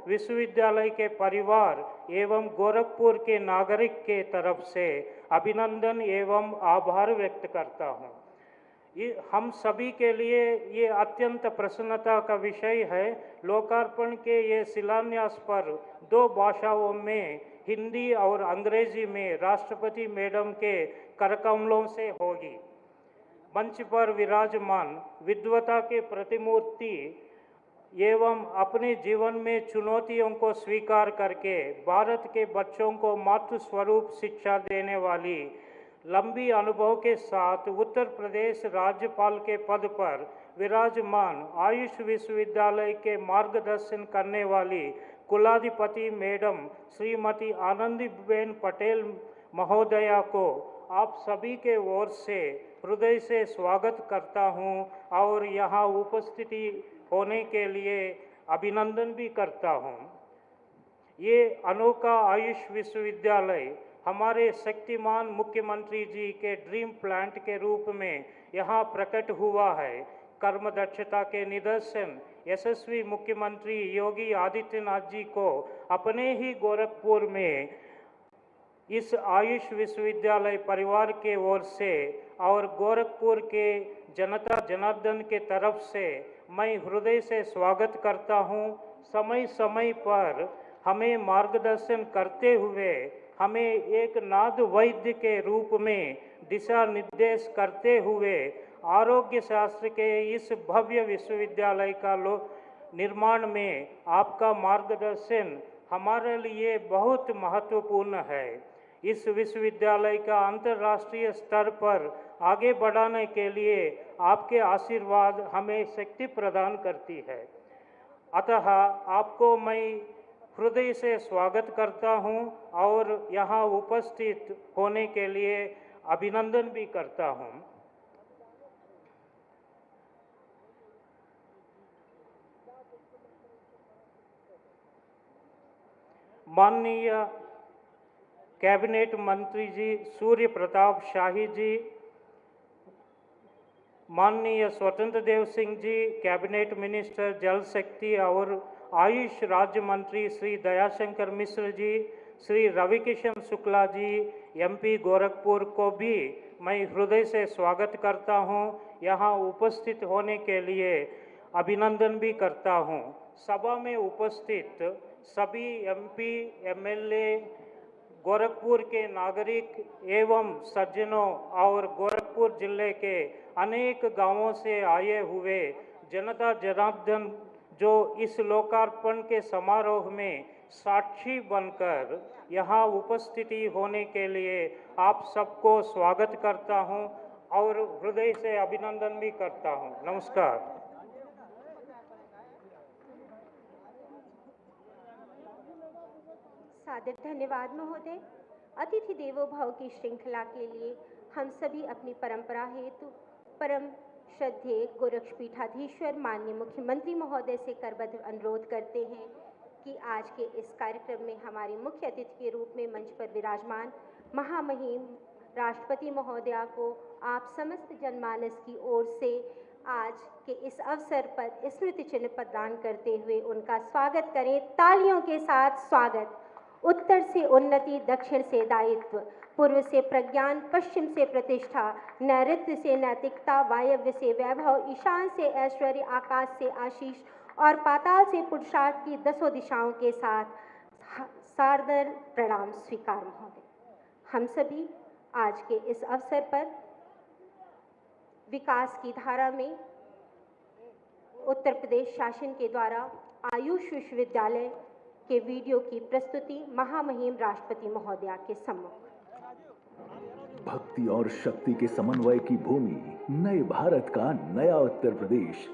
विश्वविद्यालय के परिवार एवं गोरखपुर के नागरिक के तरफ से अभिनंदन एवं आभार व्यक्त करता हूँ। ये हम सभी के लिए ये अत्यंत प्रसन्नता का विषय है। लोकार्पण के ये शिलान्यास पर 2 भाषाओं में, हिंदी और अंग्रेजी में, राष्ट्रपति मैडम के करकमलों से होगी। मंच पर विराजमान विद्वता के प्रतिमूर्ति एवं अपने जीवन में चुनौतियों को स्वीकार करके भारत के बच्चों को मातृ स्वरूप शिक्षा देने वाली, लंबी अनुभव के साथ उत्तर प्रदेश राज्यपाल के पद पर विराजमान, आयुष विश्वविद्यालय के मार्गदर्शन करने वाली कुलाधिपति मैडम श्रीमती आनंदीबेन पटेल महोदया को आप सभी के ओर से हृदय से स्वागत करता हूं और यहाँ उपस्थिति होने के लिए अभिनंदन भी करता हूं। ये अनोखा आयुष विश्वविद्यालय हमारे शक्तिमान मुख्यमंत्री जी के ड्रीम प्लांट के रूप में यहाँ प्रकट हुआ है। कर्म दक्षता के निदर्शन यशस्वी मुख्यमंत्री योगी आदित्यनाथ जी को अपने ही गोरखपुर में इस आयुष विश्वविद्यालय परिवार के ओर से और गोरखपुर के जनता जनार्दन के तरफ से मैं हृदय से स्वागत करता हूं। समय समय पर हमें मार्गदर्शन करते हुए, हमें एक नाद वैद्य के रूप में दिशा निर्देश करते हुए आरोग्य शास्त्र के इस भव्य विश्वविद्यालय का निर्माण में आपका मार्गदर्शन हमारे लिए बहुत महत्वपूर्ण है। इस विश्वविद्यालय का अंतर्राष्ट्रीय स्तर पर आगे बढ़ाने के लिए आपके आशीर्वाद हमें शक्ति प्रदान करती है। अतः आपको मैं हृदय से स्वागत करता हूं और यहाँ उपस्थित होने के लिए अभिनंदन भी करता हूं। माननीय कैबिनेट मंत्री जी सूर्य प्रताप शाही जी, माननीय स्वतंत्र देव सिंह जी कैबिनेट मिनिस्टर जल शक्ति और आयुष राज्य मंत्री श्री दयाशंकर मिश्र जी, श्री रविकिशन शुक्ला जी एमपी गोरखपुर को भी मैं हृदय से स्वागत करता हूं। यहां उपस्थित होने के लिए अभिनंदन भी करता हूं। सभा में उपस्थित सभी एमपी एमएलए, गोरखपुर के नागरिक एवं सज्जनों और गोरखपुर जिले के अनेक गांवों से आए हुए जनता जनार्दन जो इस लोकार्पण के समारोह में साक्षी बनकर यहाँ उपस्थिति होने के लिए आप सबको स्वागत करता हूँ और हृदय से अभिनंदन भी करता हूँ। नमस्कार। सादर धन्यवाद महोदय। अतिथि देवो भव की श्रृंखला के लिए हम सभी अपनी परंपरा हेतु परम श्रद्धेय गोरक्षपीठाधीश्वर माननीय मुख्यमंत्री महोदय से करबद्ध अनुरोध करते हैं कि आज के इस कार्यक्रम में हमारे मुख्य अतिथि के रूप में मंच पर विराजमान महामहिम राष्ट्रपति महोदया को आप समस्त जनमानस की ओर से आज के इस अवसर पर स्मृति चिन्ह प्रदान करते हुए उनका स्वागत करें। तालियों के साथ स्वागत। उत्तर से उन्नति, दक्षिण से दायित्व, पूर्व से प्रज्ञान, पश्चिम से प्रतिष्ठा, नैऋत्य से नैतिकता, वायव्य से वैभव, ईशान से ऐश्वर्य, आकाश से आशीष और पाताल से पुरुषार्थ की 10 दिशाओं के साथ सादर प्रणाम स्वीकार महोदय। हम सभी आज के इस अवसर पर विकास की धारा में उत्तर प्रदेश शासन के द्वारा आयुष विश्वविद्यालय के वीडियो की प्रस्तुति महामहिम राष्ट्रपति महोदया के सम्मुख। भक्ति और शक्ति के समन्वय की भूमि, नए भारत का नया उत्तर प्रदेश।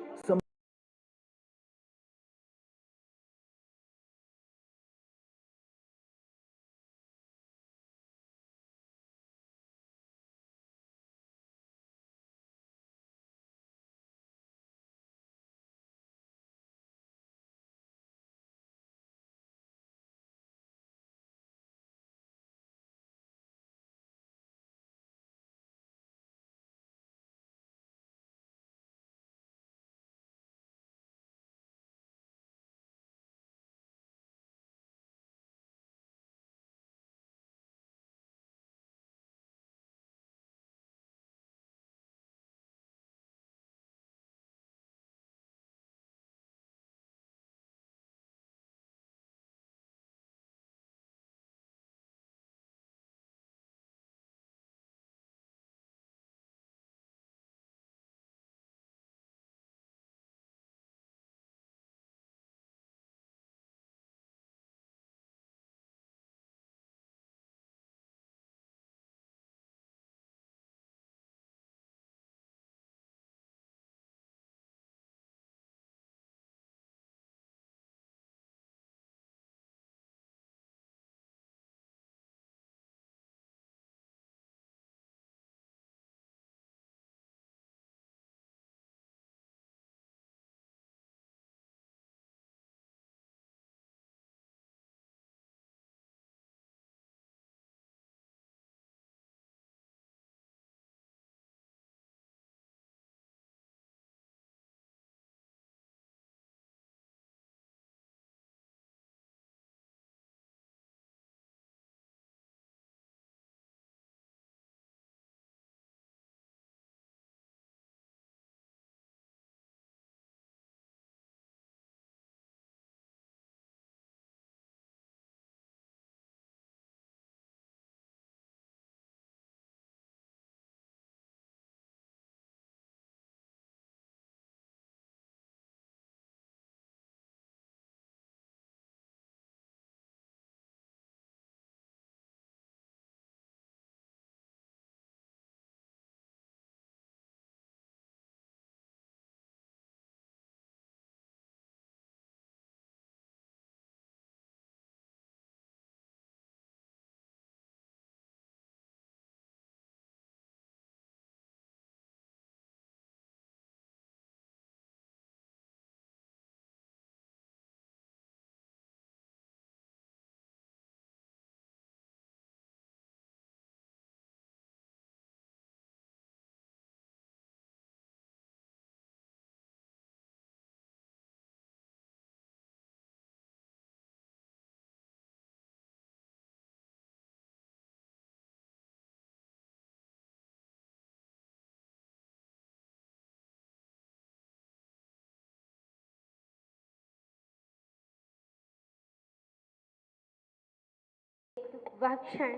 वह क्षण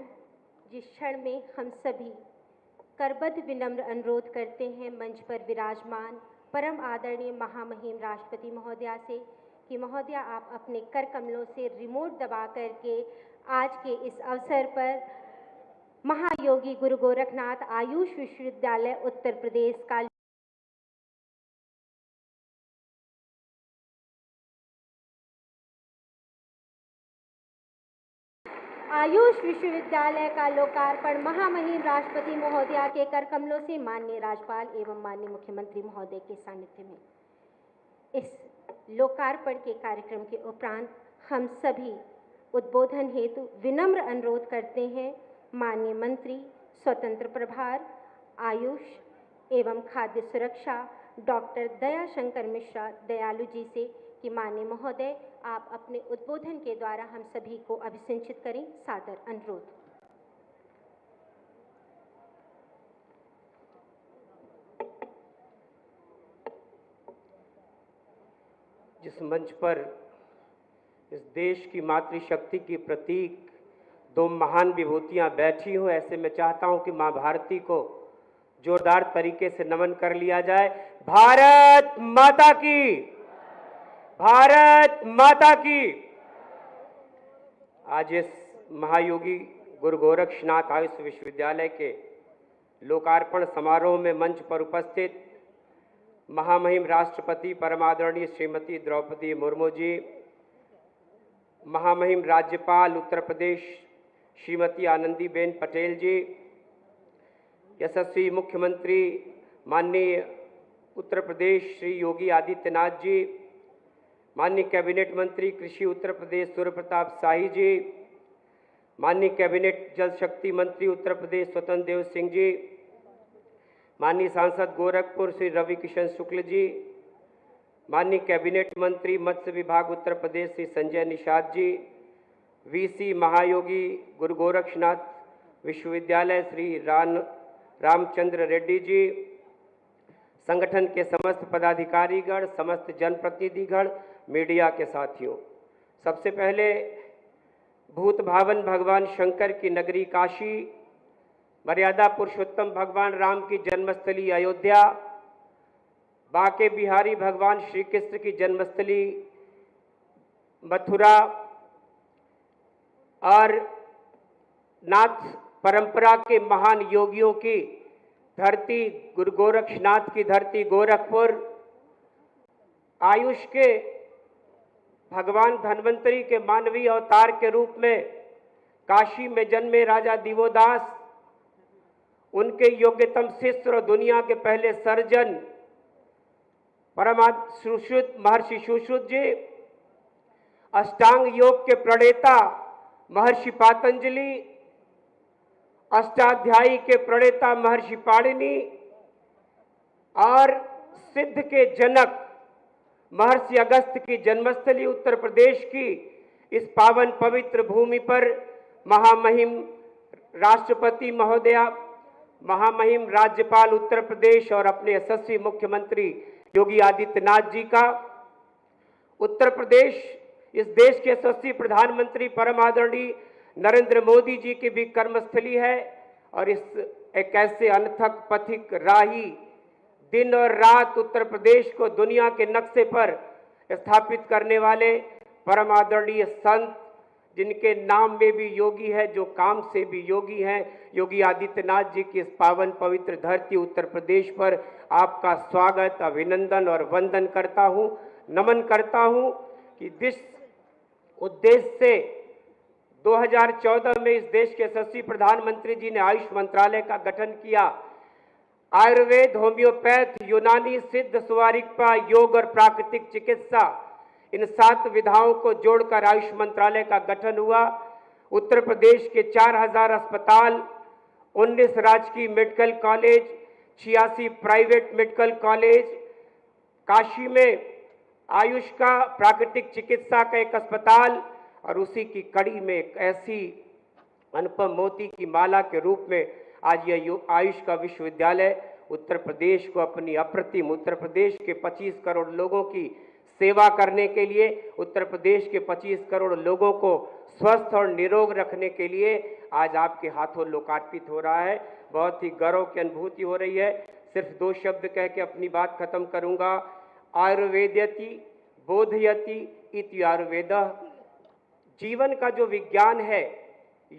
जिस क्षण में हम सभी करबद्ध विनम्र अनुरोध करते हैं मंच पर विराजमान परम आदरणीय महामहिम राष्ट्रपति महोदया से कि महोदया आप अपने कर कमलों से रिमोट दबा करके आज के इस अवसर पर महायोगी गुरु गोरखनाथ आयुष विश्वविद्यालय उत्तर प्रदेश का आयुष विश्वविद्यालय का लोकार्पण महामहिम राष्ट्रपति महोदया के कर कमलों से माननीय राज्यपाल एवं माननीय मुख्यमंत्री महोदय के सानिध्य में इस लोकार्पण के कार्यक्रम के उपरांत हम सभी उद्बोधन हेतु विनम्र अनुरोध करते हैं माननीय मंत्री स्वतंत्र प्रभार आयुष एवं खाद्य सुरक्षा डॉक्टर दयाशंकर मिश्रा दयालु जी से कि माननीय महोदय आप अपने उद्बोधन के द्वारा हम सभी को अभिसिंचित करें। सादर अनुरोध। जिस मंच पर इस देश की मातृशक्ति की प्रतीक दो महान विभूतियां बैठी हों, ऐसे में चाहता हूं कि मां भारती को जोरदार तरीके से नमन कर लिया जाए। भारत माता की, भारत माता की। आज इस महायोगी गुरु गोरक्षनाथ आयुष विश्वविद्यालय के लोकार्पण समारोह में मंच पर उपस्थित महामहिम राष्ट्रपति परमादरणीय श्रीमती द्रौपदी मुर्मू जी, महामहिम राज्यपाल उत्तर प्रदेश श्रीमती आनंदीबेन पटेल जी, यशस्वी मुख्यमंत्री माननीय उत्तर प्रदेश श्री योगी आदित्यनाथ जी, माननीय कैबिनेट मंत्री कृषि उत्तर प्रदेश सूर्य प्रताप शाही जी, माननीय कैबिनेट जल शक्ति मंत्री उत्तर प्रदेश स्वतंत्र देव सिंह जी, माननीय सांसद गोरखपुर श्री रवि किशन शुक्ल जी, माननीय कैबिनेट मंत्री मत्स्य विभाग उत्तर प्रदेश श्री संजय निषाद जी, वीसी महायोगी गुरु गोरक्षनाथ विश्वविद्यालय श्री रामचंद्र रेड्डी जी, संगठन के समस्त पदाधिकारीगण, समस्त जनप्रतिनिधिगण, मीडिया के साथियों, सबसे पहले भूत भावन भगवान शंकर की नगरी काशी, मर्यादा पुरुषोत्तम भगवान राम की जन्मस्थली अयोध्या, बांके बिहारी भगवान श्री कृष्ण की जन्मस्थली मथुरा और नाथ परंपरा के महान योगियों की धरती गुरु गोरक्षनाथ की धरती गोरखपुर, आयुष के भगवान धन्वंतरी के मानवीय अवतार के रूप में काशी में जन्मे राजा दिवोदास, उनके योग्यतम शिष्य और दुनिया के पहले सर्जन सुश्रुत महर्षि सुश्रुत जी, अष्टांग योग के प्रणेता महर्षि पातंजलि, अष्टाध्यायी के प्रणेता महर्षि पाणिनि और सिद्ध के जनक महर्षि अगस्त्य की जन्मस्थली उत्तर प्रदेश की इस पावन पवित्र भूमि पर महामहिम राष्ट्रपति महोदया, महामहिम राज्यपाल उत्तर प्रदेश और अपने यशस्वी मुख्यमंत्री योगी आदित्यनाथ जी का, उत्तर प्रदेश इस देश के यशस्वी प्रधानमंत्री परम आदरणीय नरेंद्र मोदी जी की भी कर्मस्थली है और इस एक ऐसे अनथक पथिक राही दिन और रात उत्तर प्रदेश को दुनिया के नक्शे पर स्थापित करने वाले परम आदरणीय संत, जिनके नाम में भी योगी है, जो काम से भी योगी हैं, योगी आदित्यनाथ जी की इस पावन पवित्र धरती उत्तर प्रदेश पर आपका स्वागत, अभिनंदन और वंदन करता हूं, नमन करता हूं कि जिस उद्देश्य से 2014 में इस देश के यशस्वी प्रधानमंत्री जी ने आयुष मंत्रालय का गठन किया, आयुर्वेद, होम्योपैथ, यूनानी, सिद्ध, सुवारिकपा, योग और प्राकृतिक चिकित्सा, इन 7 विधाओं को जोड़कर आयुष मंत्रालय का गठन हुआ। उत्तर प्रदेश के 4000 अस्पताल, 19 राजकीय medical college, 86 private medical college, Kashi में आयुष का प्राकृतिक चिकित्सा का एक अस्पताल और उसी की कड़ी में एक ऐसी अनुपम मोती की माला के रूप में आज यह आयुष का विश्वविद्यालय उत्तर प्रदेश को अपनी अप्रतिम, उत्तर प्रदेश के 25 करोड़ लोगों की सेवा करने के लिए, उत्तर प्रदेश के 25 करोड़ लोगों को स्वस्थ और निरोग रखने के लिए आज आपके हाथों लोकार्पित हो रहा है। बहुत ही गौरव की अनुभूति हो रही है। सिर्फ 2 शब्द कह के अपनी बात खत्म करूंगा। आयुर्वेदयति बोधयति इति आयुर्वेदः। जीवन का जो विज्ञान है,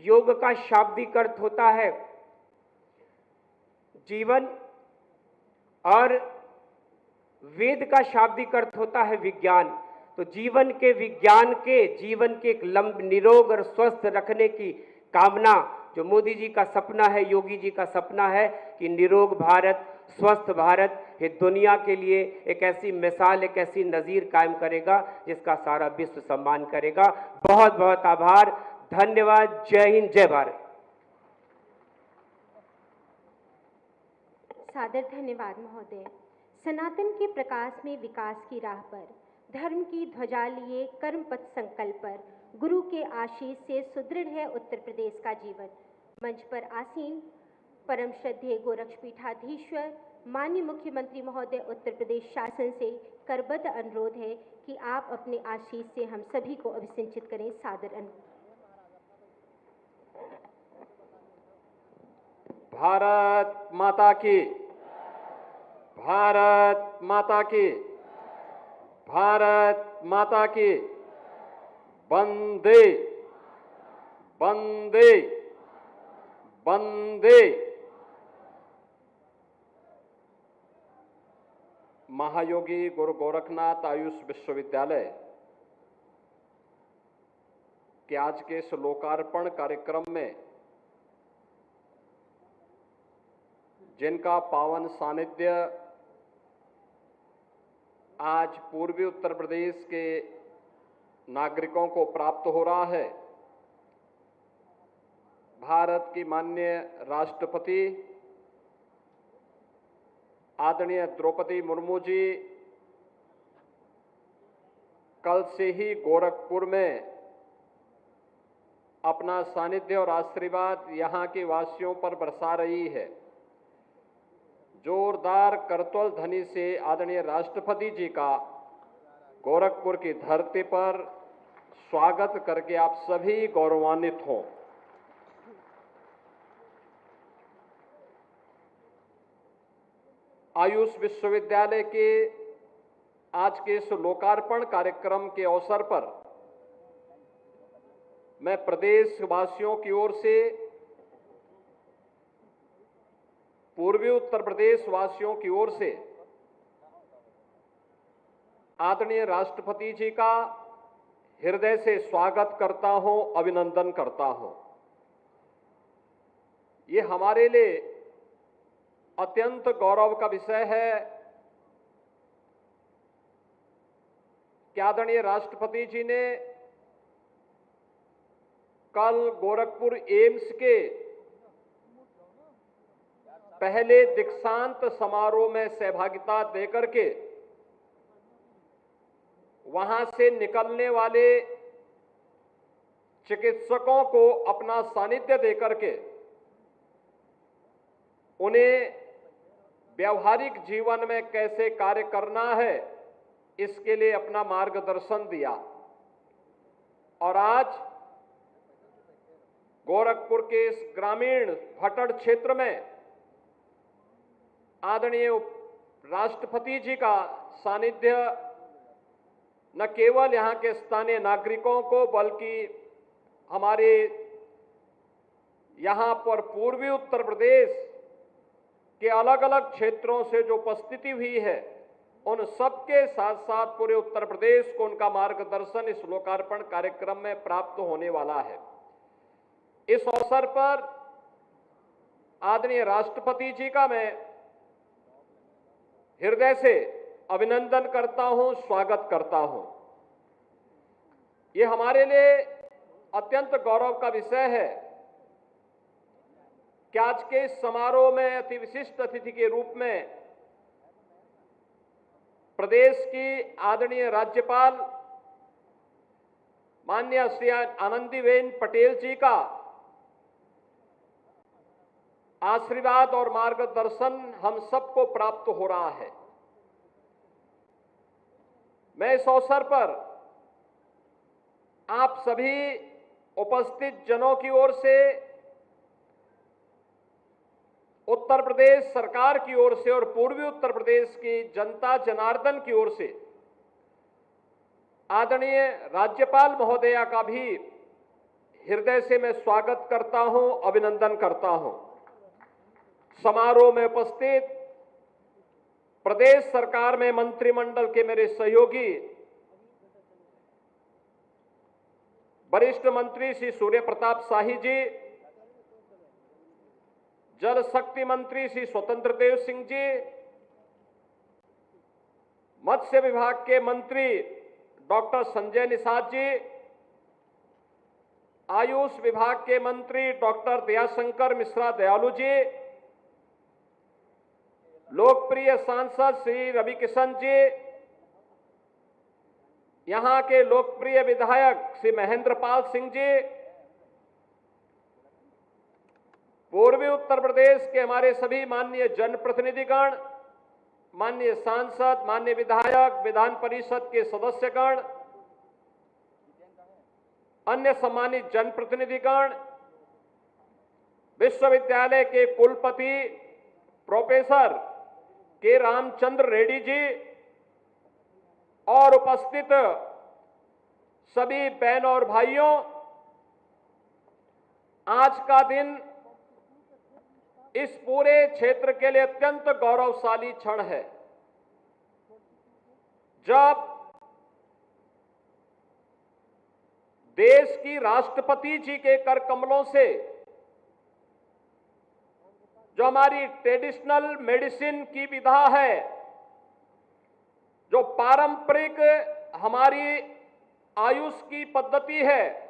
योग का शाब्दिक अर्थ होता है जीवन, और वेद का शाब्दिक अर्थ होता है विज्ञान। तो जीवन के विज्ञान के, जीवन के एक निरोग और स्वस्थ रखने की कामना, जो मोदी जी का सपना है, योगी जी का सपना है कि निरोग भारत, स्वस्थ भारत, ये दुनिया के लिए एक ऐसी मिसाल, एक ऐसी नज़ीर कायम करेगा जिसका सारा विश्व सम्मान करेगा। बहुत बहुत आभार, धन्यवाद। जय हिंद, जय भारत। सादर धन्यवाद महोदय। सनातन के प्रकाश में विकास की राह पर, धर्म की ध्वजा लिए कर्म पथ संकल्प पर, गुरु के आशीष से सुदृढ़ है उत्तर प्रदेश का जीवन। मंच पर आसीन परम श्रद्धेय गोरक्षपीठाधीश्वर माननीय मुख्यमंत्री महोदय उत्तर प्रदेश शासन से करबद्ध अनुरोध है कि आप अपने आशीष से हम सभी को अभिसिंचित करें। सादर अनुरोध। भारत माता की, भारत माता की, भारत माता की। वंदे वंदे वंदे। महायोगी गुरु गोरखनाथ आयुष विश्वविद्यालय के आज के इस लोकार्पण कार्यक्रम में जिनका पावन सानिध्य आज पूर्वी उत्तर प्रदेश के नागरिकों को प्राप्त हो रहा है, भारत की माननीय राष्ट्रपति आदरणीय द्रौपदी मुर्मू जी कल से ही गोरखपुर में अपना सानिध्य और आशीर्वाद यहां के वासियों पर बरसा रही है। जोरदार करतल ध्वनि से आदरणीय राष्ट्रपति जी का गोरखपुर की धरती पर स्वागत करके आप सभी गौरवान्वित हों। आयुष विश्वविद्यालय के आज के इस लोकार्पण कार्यक्रम के अवसर पर मैं प्रदेशवासियों की ओर से, पूर्वी उत्तर प्रदेश वासियों की ओर से आदरणीय राष्ट्रपति जी का हृदय से स्वागत करता हूं, अभिनंदन करता हूं। ये हमारे लिए अत्यंत गौरव का विषय है कि आदरणीय राष्ट्रपति जी ने कल गोरखपुर एम्स के पहले दीक्षांत समारोह में सहभागिता देकर के वहां से निकलने वाले चिकित्सकों को अपना सानिध्य देकर के उन्हें व्यवहारिक जीवन में कैसे कार्य करना है इसके लिए अपना मार्गदर्शन दिया। और आज गोरखपुर के इस ग्रामीण भटड़ क्षेत्र में आदरणीय राष्ट्रपति जी का सानिध्य न केवल यहां के स्थानीय नागरिकों को बल्कि हमारे यहां पर पूर्वी उत्तर प्रदेश के अलग अलग क्षेत्रों से जो उपस्थिति हुई है उन सबके साथ साथ पूरे उत्तर प्रदेश को उनका मार्गदर्शन इस लोकार्पण कार्यक्रम में प्राप्त होने वाला है। इस अवसर पर आदरणीय राष्ट्रपति जी का मैं हृदय से अभिनंदन करता हूं, स्वागत करता हूं। ये हमारे लिए अत्यंत गौरव का विषय है कि आज के इस समारोह में अति विशिष्ट अतिथि के रूप में प्रदेश की आदरणीय राज्यपाल माननीय श्री आनंदीबेन पटेल जी का आशीर्वाद और मार्गदर्शन हम सबको प्राप्त हो रहा है। मैं इस अवसर पर आप सभी उपस्थित जनों की ओर से उत्तर प्रदेश सरकार की ओर से और पूर्वी उत्तर प्रदेश की जनता जनार्दन की ओर से आदरणीय राज्यपाल महोदया का भी हृदय से मैं स्वागत करता हूं, अभिनंदन करता हूं। समारोह में उपस्थित प्रदेश सरकार में मंत्रिमंडल के मेरे सहयोगी वरिष्ठ मंत्री श्री सूर्य प्रताप शाही जी, जल शक्ति मंत्री श्री स्वतंत्र देव सिंह जी, मत्स्य विभाग के मंत्री डॉक्टर संजय निषाद जी, आयुष विभाग के मंत्री डॉक्टर दयाशंकर मिश्रा दयालु जी, लोकप्रिय सांसद श्री रवि किशन जी, यहां के लोकप्रिय विधायक श्री महेंद्र पाल सिंह जी, पूर्वी उत्तर प्रदेश के हमारे सभी माननीय जनप्रतिनिधिगण, माननीय सांसद, माननीय विधायक, विधान परिषद के सदस्यगण, अन्य सम्मानित जनप्रतिनिधिगण, विश्वविद्यालय के कुलपति प्रोफेसर के रामचंद्र रेड्डी जी और उपस्थित सभी बहनों और भाइयों, आज का दिन इस पूरे क्षेत्र के लिए अत्यंत गौरवशाली क्षण है, जब देश की राष्ट्रपति जी के कर कमलों से जो हमारी ट्रेडिशनल मेडिसिन की विधा है, जो पारंपरिक हमारी आयुष की पद्धति है,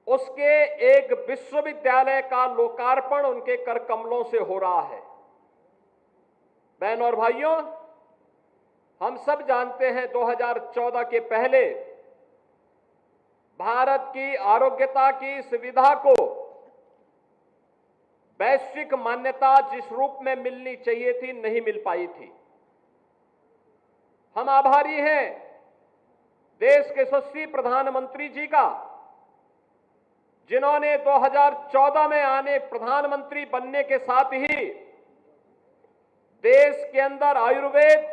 उसके एक विश्वविद्यालय का लोकार्पण उनके कर कमलों से हो रहा है। बहनों और भाइयों, हम सब जानते हैं 2014 के पहले भारत की आरोग्यता की सुविधा को वैश्विक मान्यता जिस रूप में मिलनी चाहिए थी, नहीं मिल पाई थी। हम आभारी हैं देश के यशस्वी प्रधानमंत्री जी का, जिन्होंने 2014 में आने प्रधानमंत्री बनने के साथ ही देश के अंदर आयुर्वेद,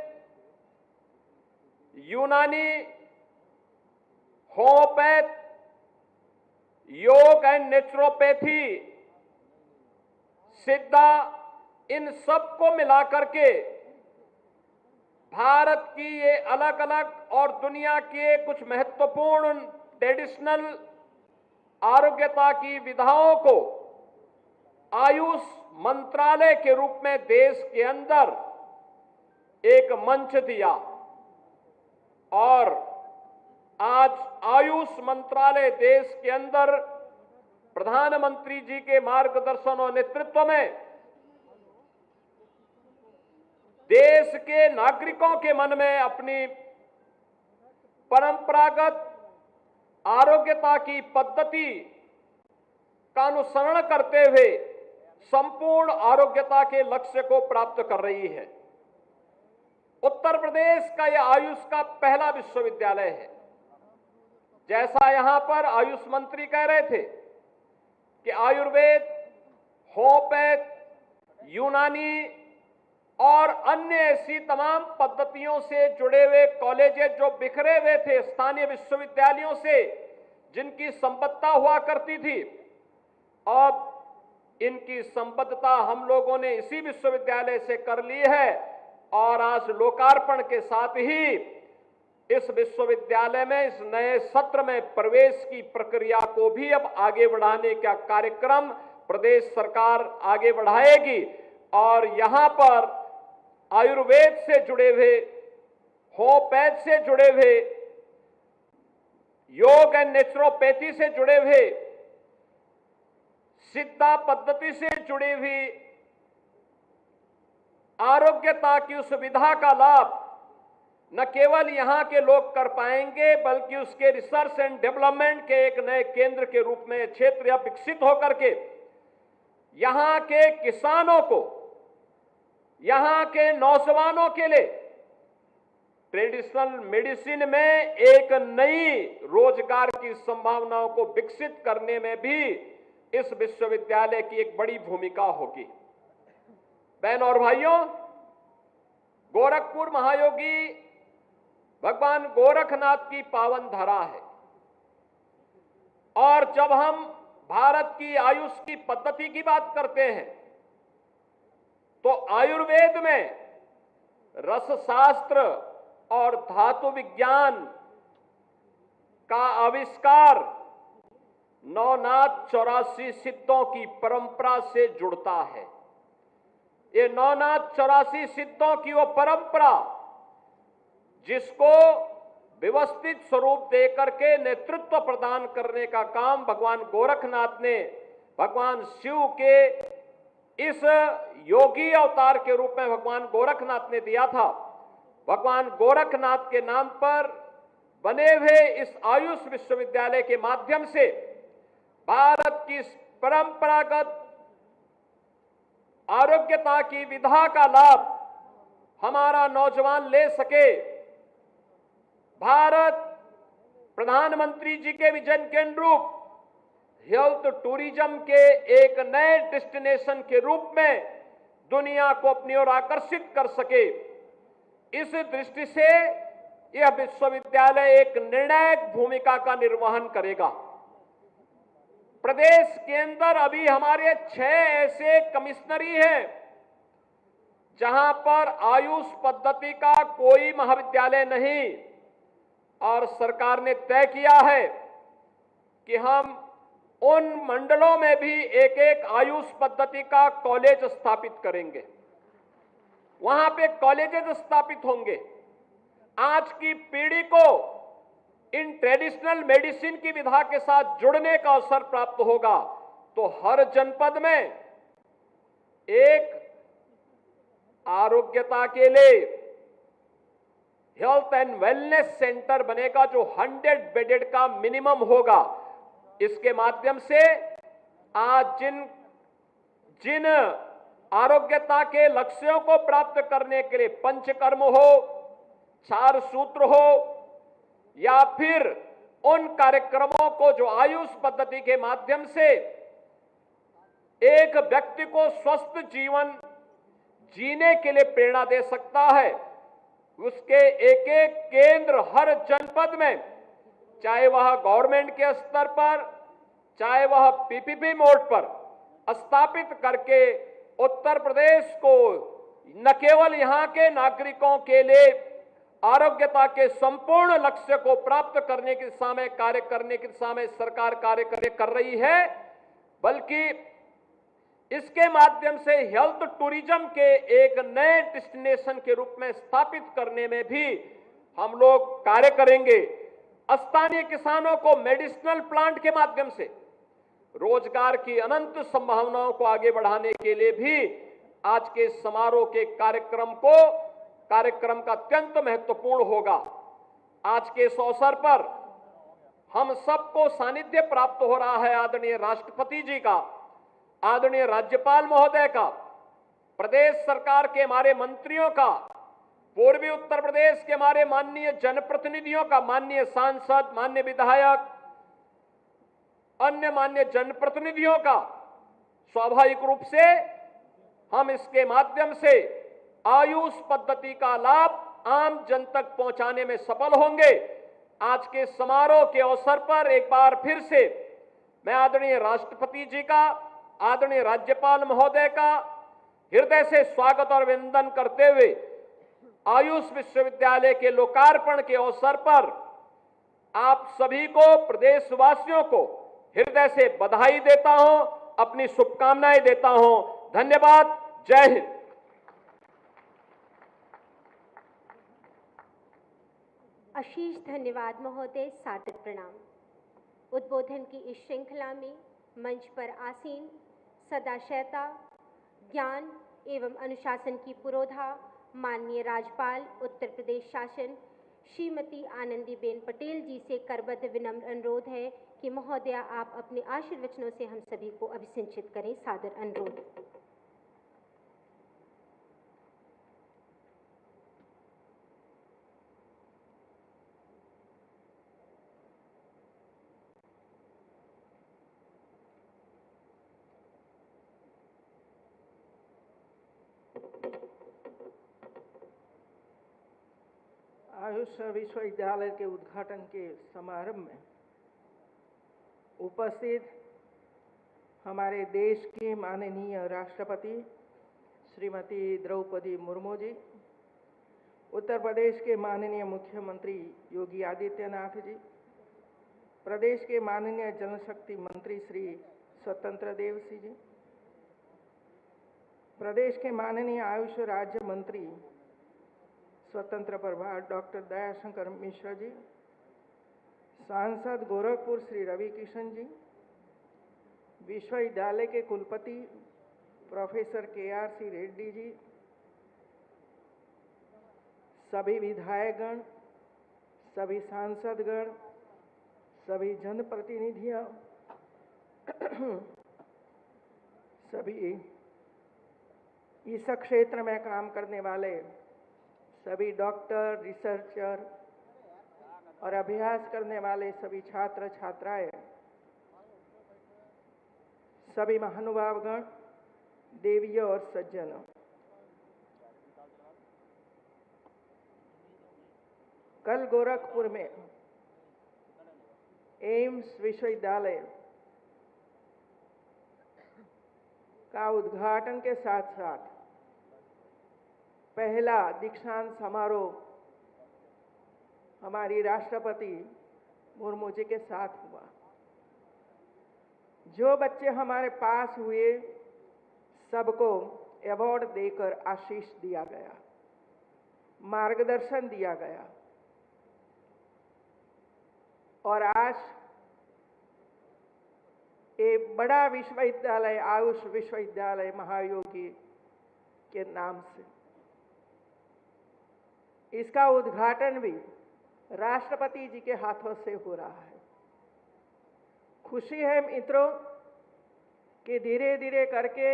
यूनानी, होम्योपैथ, योग एंड नेचुरोपैथी, सिद्धा, इन सब को मिलाकर के भारत की ये अलग अलग और दुनिया के कुछ महत्वपूर्ण ट्रेडिशनल आरोग्यता की विधाओं को आयुष मंत्रालय के रूप में देश के अंदर एक मंच दिया और आज आयुष मंत्रालय देश के अंदर प्रधानमंत्री जी के मार्गदर्शन और नेतृत्व में देश के नागरिकों के मन में अपनी परंपरागत आरोग्यता की पद्धति का अनुसरण करते हुए संपूर्ण आरोग्यता के लक्ष्य को प्राप्त कर रही है। उत्तर प्रदेश का यह आयुष का पहला विश्वविद्यालय है। जैसा यहां पर आयुष मंत्री कह रहे थे कि आयुर्वेद, होम्योपैथ, यूनानी और अन्य ऐसी तमाम पद्धतियों से जुड़े हुए कॉलेजेस जो बिखरे हुए थे स्थानीय विश्वविद्यालयों से, जिनकी संबद्धता हुआ करती थी, अब इनकी संबद्धता हम लोगों ने इसी विश्वविद्यालय से कर ली है और आज लोकार्पण के साथ ही इस विश्वविद्यालय में इस नए सत्र में प्रवेश की प्रक्रिया को भी अब आगे बढ़ाने का कार्यक्रम प्रदेश सरकार आगे बढ़ाएगी और यहां पर आयुर्वेद से जुड़े हुए, होम्योपैथ से जुड़े हुए, योग एंड नेचुरोपैथी से जुड़े हुए, सिद्धा पद्धति से जुड़ी हुई आरोग्यता की उस विधा का लाभ न केवल यहां के लोग कर पाएंगे, बल्कि उसके रिसर्च एंड डेवलपमेंट के एक नए केंद्र के रूप में क्षेत्र अब विकसित होकर के यहां के किसानों को, यहां के नौजवानों के लिए ट्रेडिशनल मेडिसिन में एक नई रोजगार की संभावनाओं को विकसित करने में भी इस विश्वविद्यालय की एक बड़ी भूमिका होगी। बहनों और भाइयों, गोरखपुर महायोगी भगवान गोरखनाथ की पावन धरा है और जब हम भारत की आयुष की पद्धति की बात करते हैं तो आयुर्वेद में रसशास्त्र और धातु विज्ञान का आविष्कार नवनाथ 84 सिद्धों की परंपरा से जुड़ता है। ये नवनाथ 84 सिद्धों की वो परंपरा जिसको व्यवस्थित स्वरूप देकर के नेतृत्व प्रदान करने का काम भगवान गोरखनाथ ने भगवान शिव के इस योगी अवतार के रूप में भगवान गोरखनाथ ने दिया था। भगवान गोरखनाथ के नाम पर बने हुए इस आयुष विश्वविद्यालय के माध्यम से भारत की परंपरागत आरोग्यता की विधा का लाभ हमारा नौजवान ले सके। भारत प्रधानमंत्री जी के विजन के अनुरूप हेल्थ टूरिज्म के एक नए डेस्टिनेशन के रूप में दुनिया को अपनी ओर आकर्षित कर सके, इस दृष्टि से यह विश्वविद्यालय एक निर्णायक भूमिका का निर्वहन करेगा। प्रदेश के अंदर अभी हमारे 6 ऐसे कमिश्नरी हैं जहां पर आयुष पद्धति का कोई महाविद्यालय नहीं और सरकार ने तय किया है कि हम उन मंडलों में भी एक एक आयुष पद्धति का कॉलेज स्थापित करेंगे, वहां पे कॉलेजेस स्थापित होंगे। आज की पीढ़ी को इन ट्रेडिशनल मेडिसिन की विधा के साथ जुड़ने का अवसर प्राप्त होगा तो हर जनपद में एक आरोग्यता के लिए हेल्थ एंड वेलनेस सेंटर बनेगा जो 100 बेडेड का मिनिमम होगा। इसके माध्यम से आज जिन आरोग्यता के लक्ष्यों को प्राप्त करने के लिए पंचकर्म हो, 4 सूत्र हो या फिर उन कार्यक्रमों को जो आयुष पद्धति के माध्यम से एक व्यक्ति को स्वस्थ जीवन जीने के लिए प्रेरणा दे सकता है, उसके एक एक केंद्र हर जनपद में, चाहे वह गवर्नमेंट के स्तर पर चाहे वह पीपीपी मोड पर स्थापित करके उत्तर प्रदेश को न केवल यहां के नागरिकों के लिए आरोग्यता के संपूर्ण लक्ष्य को प्राप्त करने की दिशा में कार्य करने की दिशा में सरकार कार्य कर रही है, बल्कि इसके माध्यम से हेल्थ टूरिज्म के एक नए डेस्टिनेशन के रूप में स्थापित करने में भी हम लोग कार्य करेंगे। स्थानीय किसानों को मेडिसिनल प्लांट के माध्यम से रोजगार की अनंत संभावनाओं को आगे बढ़ाने के लिए भी आज के समारोह के कार्यक्रम का अत्यंत महत्वपूर्ण होगा। आज के इस अवसर पर हम सबको सानिध्य प्राप्त हो रहा है आदरणीय राष्ट्रपति जी का, आदरणीय राज्यपाल महोदय का, प्रदेश सरकार के हमारे मंत्रियों का, पूर्वी उत्तर प्रदेश के हमारे माननीय जनप्रतिनिधियों का, माननीय सांसद, माननीय विधायक, अन्य माननीय जनप्रतिनिधियों का। स्वाभाविक रूप से हम इसके माध्यम से आयुष पद्धति का लाभ आम जन तक पहुंचाने में सफल होंगे। आज के समारोह के अवसर पर एक बार फिर से मैं आदरणीय राष्ट्रपति जी का, आदरणीय राज्यपाल महोदय का हृदय से स्वागत और अभिनंदन करते हुए आयुष विश्वविद्यालय के लोकार्पण के अवसर पर आप सभी को, प्रदेशवासियों को हृदय से बधाई देता हूं, अपनी शुभकामनाएं देता हूं। धन्यवाद। जय हिंद। आशीष धन्यवाद महोदय, सादर प्रणाम। उद्बोधन की इस श्रृंखला में मंच पर आसीन सदाशयता, ज्ञान एवं अनुशासन की पुरोधा माननीय राज्यपाल उत्तर प्रदेश शासन श्रीमती आनंदीबेन पटेल जी से करबद्ध विनम्र अनुरोध है कि महोदया आप अपने आशीर्वचनों से हम सभी को अभिसिंचित करें। सादर अनुरोध। आयुष विश्वविद्यालय के उद्घाटन के समारोह में उपस्थित हमारे देश की माननीय राष्ट्रपति श्रीमती द्रौपदी मुर्मू जी, उत्तर प्रदेश के माननीय मुख्यमंत्री योगी आदित्यनाथ जी, प्रदेश के माननीय जल शक्ति मंत्री श्री स्वतंत्र देव सिंह जी, प्रदेश के माननीय आयुष राज्य मंत्री स्वतंत्र प्रभार डॉक्टर दयाशंकर मिश्र जी, सांसद गोरखपुर श्री रवि किशन जी, विश्वविद्यालय के कुलपति प्रोफेसर KRC रेड्डी जी, सभी विधायकगण, सभी सांसदगण, सभी जनप्रतिनिधियों, सभी इस क्षेत्र में काम करने वाले सभी डॉक्टर, रिसर्चर और अभ्यास करने वाले सभी छात्र छात्राएं, सभी महानुभावगण, देवियों और सज्जनों, कल गोरखपुर में एम्स विश्वविद्यालय का उद्घाटन के साथ साथ पहला दीक्षांत समारोह हमारी राष्ट्रपति मुर्मू जी के साथ हुआ। जो बच्चे हमारे पास हुए सबको अवार्ड देकर आशीष दिया गया, मार्गदर्शन दिया गया और आज एक बड़ा विश्वविद्यालय आयुष विश्वविद्यालय महायोगी के नाम से इसका उद्घाटन भी राष्ट्रपति जी के हाथों से हो रहा है। खुशी है मित्रों कि धीरे धीरे करके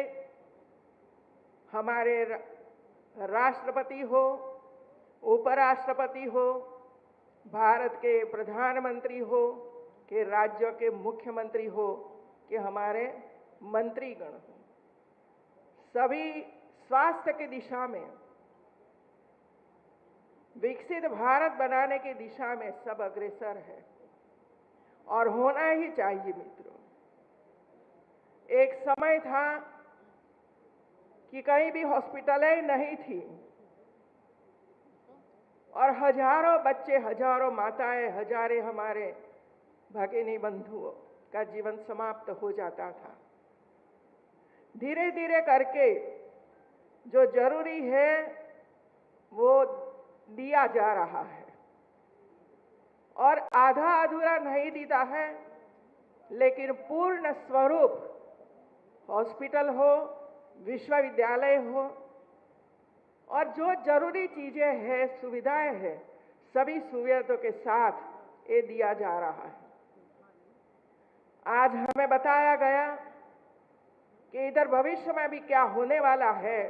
हमारे राष्ट्रपति हो, उपराष्ट्रपति हो, भारत के प्रधानमंत्री हो, कि राज्यों के मुख्यमंत्री हो, कि हमारे मंत्रीगण हो, सभी स्वास्थ्य की दिशा में, विकसित भारत बनाने की दिशा में सब अग्रसर है और होना ही चाहिए मित्रों। एक समय था कि कहीं भी हॉस्पिटलें नहीं थी और हजारों बच्चे, हजारों माताएं, हजारे हमारे भगिनी बंधुओं का जीवन समाप्त हो जाता था। धीरे धीरे करके जो जरूरी है वो दिया जा रहा है और आधा अधूरा नहीं दिया है, लेकिन पूर्ण स्वरूप हॉस्पिटल हो, विश्वविद्यालय हो और जो जरूरी चीजें हैं, सुविधाएं हैं, सभी सुविधाओं के साथ ये दिया जा रहा है। आज हमें बताया गया कि इधर भविष्य में भी क्या होने वाला है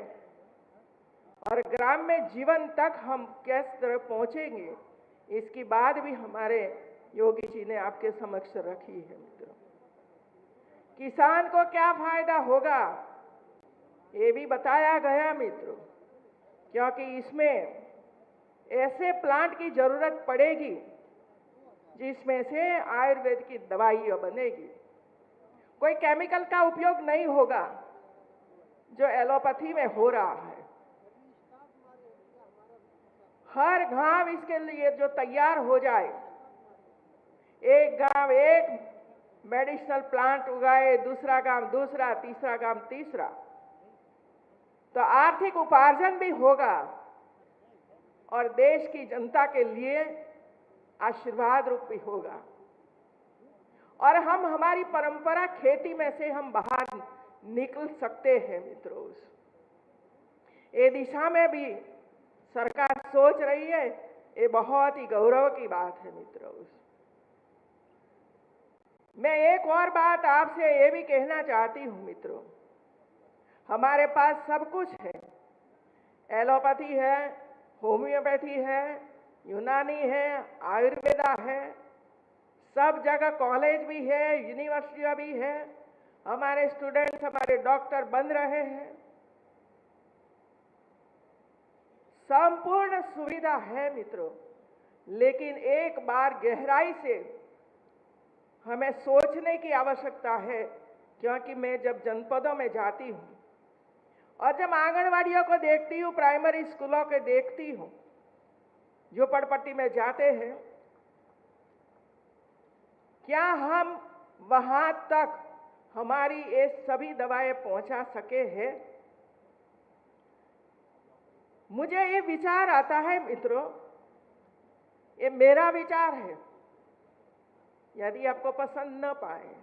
और ग्राम्य जीवन तक हम किस तरह पहुंचेंगे, इसकी बात भी हमारे योगी जी ने आपके समक्ष रखी है मित्रों। किसान को क्या फायदा होगा ये भी बताया गया मित्रों, क्योंकि इसमें ऐसे प्लांट की जरूरत पड़ेगी जिसमें से आयुर्वेद की दवाइयां बनेगी। कोई केमिकल का उपयोग नहीं होगा जो एलोपैथी में हो रहा है। हर गांव इसके लिए जो तैयार हो जाए, एक गांव एक मेडिसिनल प्लांट उगाए, दूसरा गांव दूसरा, तीसरा गांव तीसरा, तो आर्थिक उपार्जन भी होगा और देश की जनता के लिए आशीर्वाद रूप भी होगा। और हम हमारी परंपरा खेती में से हम बाहर निकल सकते हैं मित्रों। ये दिशा में भी सरकार सोच रही है, ये बहुत ही गौरव की बात है मित्रों। मैं एक और बात आपसे ये भी कहना चाहती हूं मित्रों, हमारे पास सब कुछ है, एलोपैथी है, होम्योपैथी है, यूनानी है, आयुर्वेदा है, सब जगह कॉलेज भी है, यूनिवर्सिटियां भी है, हमारे स्टूडेंट्स, हमारे डॉक्टर बन रहे हैं, संपूर्ण सुविधा है मित्रों। लेकिन एक बार गहराई से हमें सोचने की आवश्यकता है, क्योंकि मैं जब जनपदों में जाती हूँ और जब आंगनवाड़ियों को देखती हूँ, प्राइमरी स्कूलों के देखती हूँ, झोपड़पट्टी में जाते हैं, क्या हम वहां तक हमारी ये सभी दवाएं पहुंचा सके हैं? मुझे ये विचार आता है मित्रों, ये मेरा विचार है, यदि आपको पसंद न पाए,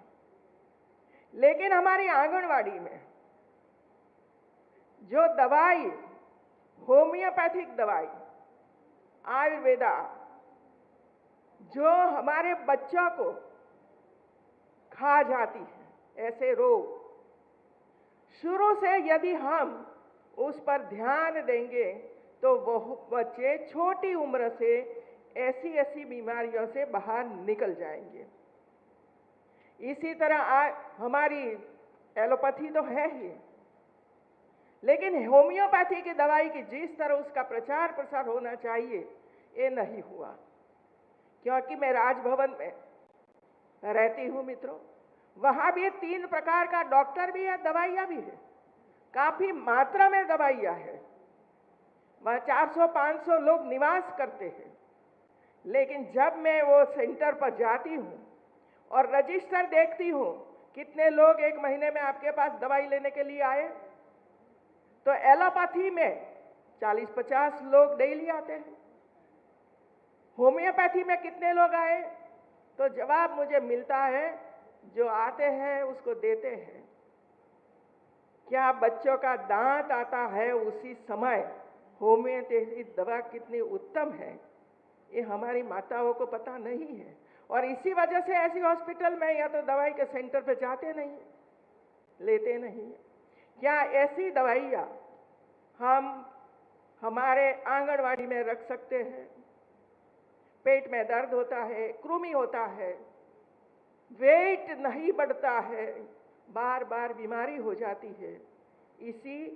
लेकिन हमारी आंगनवाड़ी में जो दवाई, होम्योपैथिक दवाई, आयुर्वेदा, जो हमारे बच्चों को खा जाती है, ऐसे रोग, शुरू से यदि हम उस पर ध्यान देंगे तो वह बच्चे छोटी उम्र से ऐसी ऐसी बीमारियों से बाहर निकल जाएंगे। इसी तरह हमारी एलोपैथी तो है ही, लेकिन होम्योपैथी की दवाई की जिस तरह उसका प्रचार प्रसार होना चाहिए, ये नहीं हुआ। क्योंकि मैं राजभवन में रहती हूँ मित्रों, वहाँ भी 3 प्रकार का डॉक्टर भी है, दवाइयाँ भी है, काफी मात्रा में दवाइयाँ है। वहाँ 400-500 लोग निवास करते हैं, लेकिन जब मैं वो सेंटर पर जाती हूँ और रजिस्टर देखती हूँ कितने लोग एक महीने में आपके पास दवाई लेने के लिए आए, तो एलोपैथी में 40-50 लोग डेली आते हैं। होम्योपैथी में कितने लोग आए, तो जवाब मुझे मिलता है जो आते हैं उसको देते हैं। क्या बच्चों का दांत आता है उसी समय होम्योपैथी दवा कितनी उत्तम है, ये हमारी माताओं को पता नहीं है। और इसी वजह से ऐसी हॉस्पिटल में या तो दवाई के सेंटर पे जाते नहीं, लेते नहीं। क्या ऐसी दवाइयाँ हम हमारे आंगनवाड़ी में रख सकते हैं? पेट में दर्द होता है, कृमि होता है, वेट नहीं बढ़ता है, बार बार बीमारी हो जाती है। इसी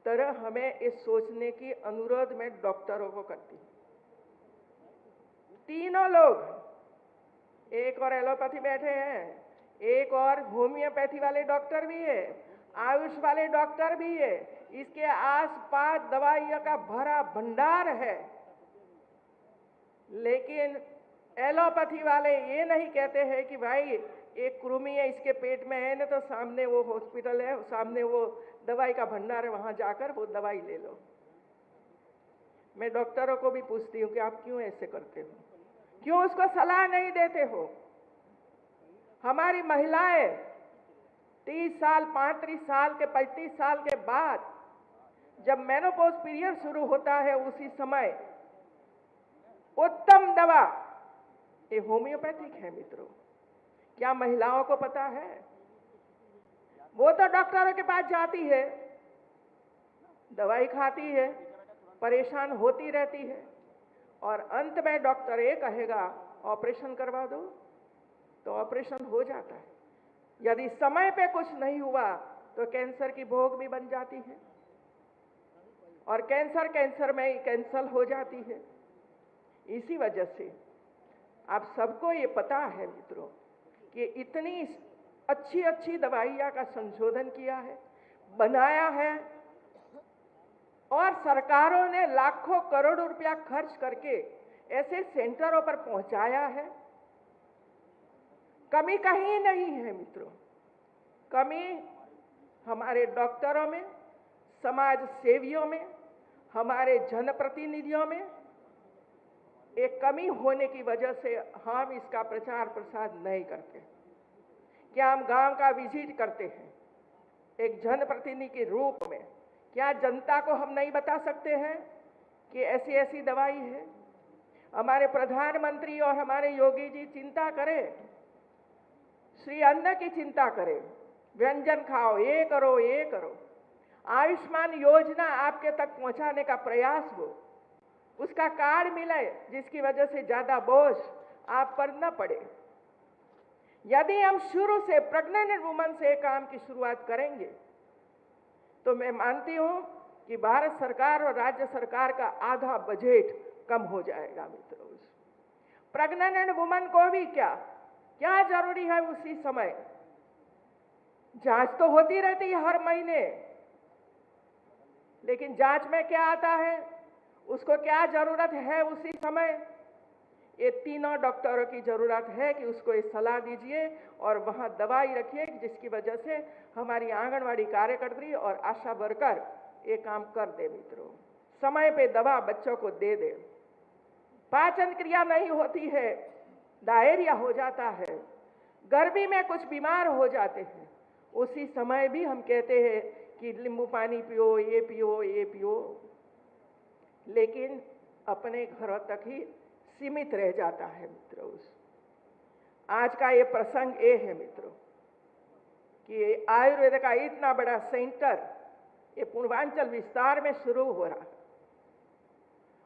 तरह हमें इस सोचने की अनुरोध मैं डॉक्टरों को करती हूँ। तीनों लोग, एक और एलोपैथी बैठे हैं, एक और होम्योपैथी वाले डॉक्टर भी है, आयुष वाले डॉक्टर भी है, इसके आसपास दवाइयों का भरा भंडार है। लेकिन एलोपैथी वाले ये नहीं कहते हैं कि भाई एक कृमि है इसके पेट में है ना, तो सामने वो हॉस्पिटल है, सामने वो दवाई का भंडार है, वहां जाकर वो दवाई ले लो। मैं डॉक्टरों को भी पूछती हूँ कि आप क्यों ऐसे करते हो, क्यों उसको सलाह नहीं देते हो? हमारी महिलाएं 30 साल, 35 साल के, 35 साल के बाद जब मेनोपॉज पीरियड शुरू होता है, उसी समय उत्तम दवा ये होम्योपैथिक है मित्रों। क्या महिलाओं को पता है? वो तो डॉक्टरों के पास जाती है, दवाई खाती है, परेशान होती रहती है, और अंत में डॉक्टर ये कहेगा ऑपरेशन करवा दो, तो ऑपरेशन हो जाता है। यदि समय पे कुछ नहीं हुआ तो कैंसर की भोग भी बन जाती है, और कैंसर में ही कैंसल हो जाती है। इसी वजह से आप सबको ये पता है मित्रों कि इतनी अच्छी अच्छी दवाइयाँ का संशोधन किया है, बनाया है, और सरकारों ने लाखों करोड़ों रुपया खर्च करके ऐसे सेंटरों पर पहुंचाया है। कमी कहीं नहीं है मित्रों, कमी हमारे डॉक्टरों में, समाज सेवियों में, हमारे जनप्रतिनिधियों में। एक कमी होने की वजह से हम इसका प्रचार प्रसार नहीं करते। क्या हम गांव का विजिट करते हैं एक जनप्रतिनिधि के रूप में? क्या जनता को हम नहीं बता सकते हैं कि ऐसी ऐसी दवाई है? हमारे प्रधानमंत्री और हमारे योगी जी चिंता करें, श्री अन्न की चिंता करें, व्यंजन खाओ, ये करो, ये करो, आयुष्मान योजना आपके तक पहुंचाने का प्रयास हो, उसका कार्ड मिले जिसकी वजह से ज्यादा बोझ आप पर न पड़े। यदि हम शुरू से प्रेग्नेंट वुमन से काम की शुरुआत करेंगे तो मैं मानती हूं कि भारत सरकार और राज्य सरकार का आधा बजट कम हो जाएगा मित्रों। प्रेग्नेंट वुमन को भी क्या जरूरी है उसी समय? जांच तो होती रहती है हर महीने, लेकिन जांच में क्या आता है, उसको क्या जरूरत है उसी समय? ये तीनों डॉक्टरों की जरूरत है कि उसको ये सलाह दीजिए और वहां दवाई रखिए, जिसकी वजह से हमारी आंगनवाड़ी कार्यकर्त्री और आशा वर्कर ये काम कर दे। मित्रों, समय पे दवा बच्चों को दे दे। पाचन क्रिया नहीं होती है, डायरिया हो जाता है, गर्मी में कुछ बीमार हो जाते हैं, उसी समय भी हम कहते हैं कि नींबू पानी पियो, ये पियो, ये पियो, लेकिन अपने घरों तक ही सीमित रह जाता है। मित्रों, आज का ये प्रसंग ये है मित्रों कि आयुर्वेद का इतना बड़ा सेंटर ये पूर्वांचल विस्तार में शुरू हो रहा है,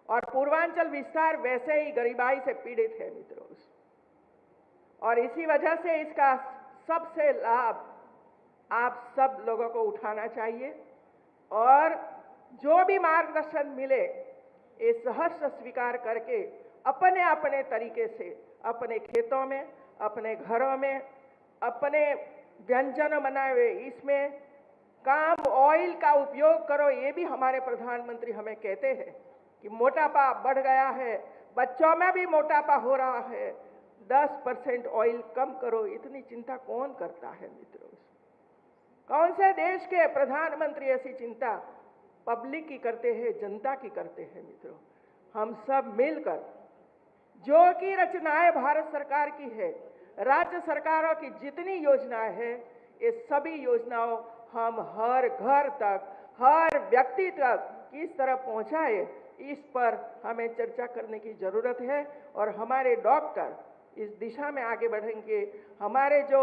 और पूर्वांचल विस्तार वैसे ही गरीबाई से पीड़ित है मित्रों, और इसी वजह से इसका सबसे लाभ आप सब लोगों को उठाना चाहिए, और जो भी मार्गदर्शन मिले ये सहर्ष स्वीकार करके अपने अपने तरीके से अपने खेतों में, अपने घरों में, अपने व्यंजन बनाए हुए इसमें काम ऑयल का उपयोग करो। ये भी हमारे प्रधानमंत्री हमें कहते हैं कि मोटापा बढ़ गया है, बच्चों में भी मोटापा हो रहा है, 10% ऑयल कम करो। इतनी चिंता कौन करता है मित्रों? कौन से देश के प्रधानमंत्री ऐसी चिंता पब्लिक की करते हैं, जनता की करते हैं? मित्रों, हम सब मिलकर जो कि रचनाएं भारत सरकार की है, राज्य सरकारों की जितनी योजनाएं हैं, ये सभी योजनाओं हम हर घर तक, हर व्यक्ति तक किस तरह पहुंचाए, इस पर हमें चर्चा करने की जरूरत है। और हमारे डॉक्टर इस दिशा में आगे बढ़ेंगे। हमारे जो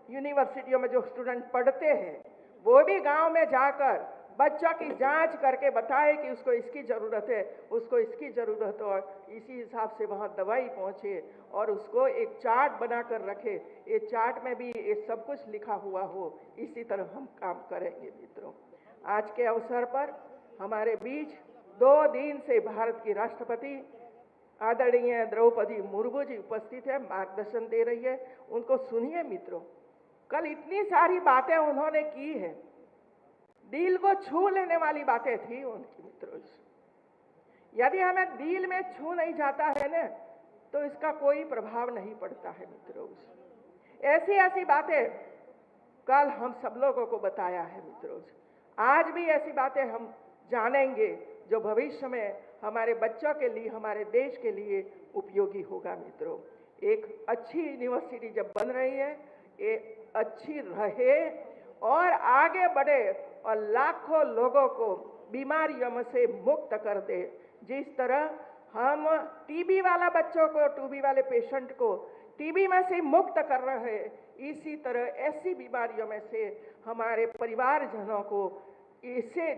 यूनिवर्सिटियों में जो स्टूडेंट पढ़ते हैं वो भी गांव में जाकर बच्चों की जांच करके बताए कि उसको इसकी ज़रूरत है, उसको इसकी ज़रूरत है, और इसी हिसाब से वहाँ दवाई पहुँचे, और उसको एक चार्ट बनाकर रखे। ये चार्ट में भी ये सब कुछ लिखा हुआ हो, इसी तरह हम काम करेंगे। मित्रों, आज के अवसर पर हमारे बीच 2 दिन से भारत की राष्ट्रपति आदरणीय द्रौपदी मुर्मू जी उपस्थित है, मार्गदर्शन दे रही है। उनको सुनिए मित्रों, कल इतनी सारी बातें उन्होंने की है, दिल को छू लेने वाली बातें थी उनकी। मित्रों, यदि हमें दिल में छू नहीं जाता है ना, तो इसका कोई प्रभाव नहीं पड़ता है। मित्रों, ऐसी ऐसी बातें कल हम सब लोगों को बताया है। मित्रों, आज भी ऐसी बातें हम जानेंगे जो भविष्य में हमारे बच्चों के लिए, हमारे देश के लिए उपयोगी होगा। मित्रों, एक अच्छी यूनिवर्सिटी जब बन रही है, ये अच्छी रहे और आगे बढ़े और लाखों लोगों को बीमारियों में से मुक्त कर दे। जिस तरह हम टीबी वाला बच्चों को, टीबी वाले पेशेंट को टीबी में से मुक्त कर रहे हैं, इसी तरह ऐसी बीमारियों में से हमारे परिवारजनों को इसे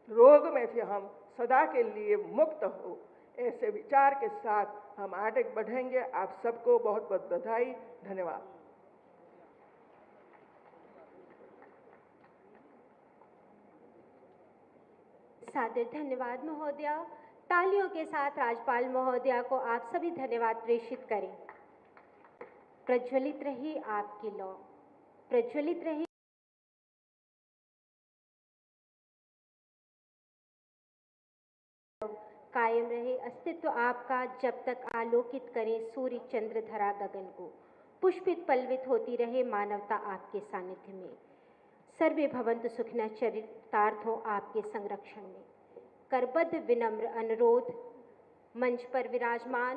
रोग में से हम सदा के लिए मुक्त हो, ऐसे विचार के साथ हम आगे बढ़ेंगे। आप सबको बहुत बहुत बधाई, धन्यवाद। सादर धन्यवाद महोदया। तालियों के साथ राज्यपाल महोदया को आप सभी धन्यवाद प्रेषित करें। प्रज्वलित रही आपकी लौ, प्रज्वलित रही कायम रहे अस्तित्व आपका, जब तक आलोकित करें सूर्य चंद्र धरा गगन को। पुष्पित पल्वित होती रहे मानवता आपके सानिध्य में। सर्वे भवन्तु सुखिनः चरितार्थ हो आपके संरक्षण में। करबद्ध विनम्र अनुरोध मंच पर विराजमान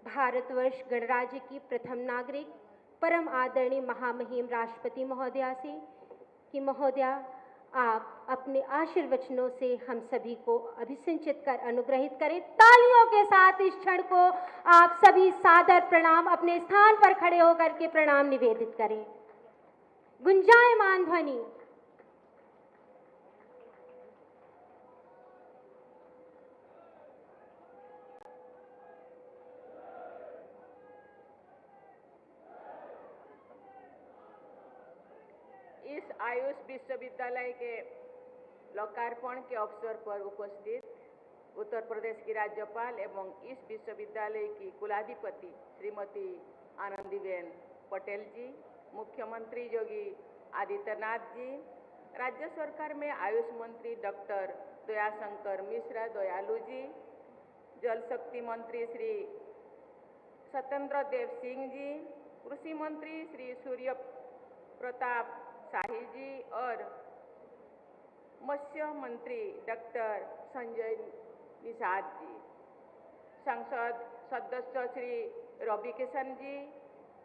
भारतवर्ष गणराज्य की प्रथम नागरिक परम आदरणीय महामहिम राष्ट्रपति महोदया से कि महोदया आप अपने आशीर्वचनों से हम सभी को अभिसिंचित कर अनुग्रहित करें। तालियों के साथ इस क्षण को आप सभी सादर प्रणाम, अपने स्थान पर खड़े होकर के प्रणाम निवेदित करें। गुंजायमान ध्वनि। इस आयुष विश्वविद्यालय के लोकार्पण के अवसर पर उपस्थित उत्तर प्रदेश की राज्यपाल एवं इस विश्वविद्यालय की कुलाधिपति श्रीमती आनंदीबेन पटेल जी, मुख्यमंत्री योगी आदित्यनाथ जी, राज्य सरकार में आयुष मंत्री डॉक्टर दयाशंकर मिश्रा दयालु जी, जल शक्ति मंत्री श्री सत्येंद्र देव सिंह जी, कृषि मंत्री श्री सूर्य प्रताप शाही जी और मत्स्य मंत्री डॉक्टर संजय निषाद जी, संसद सदस्य श्री रवि किशन जी,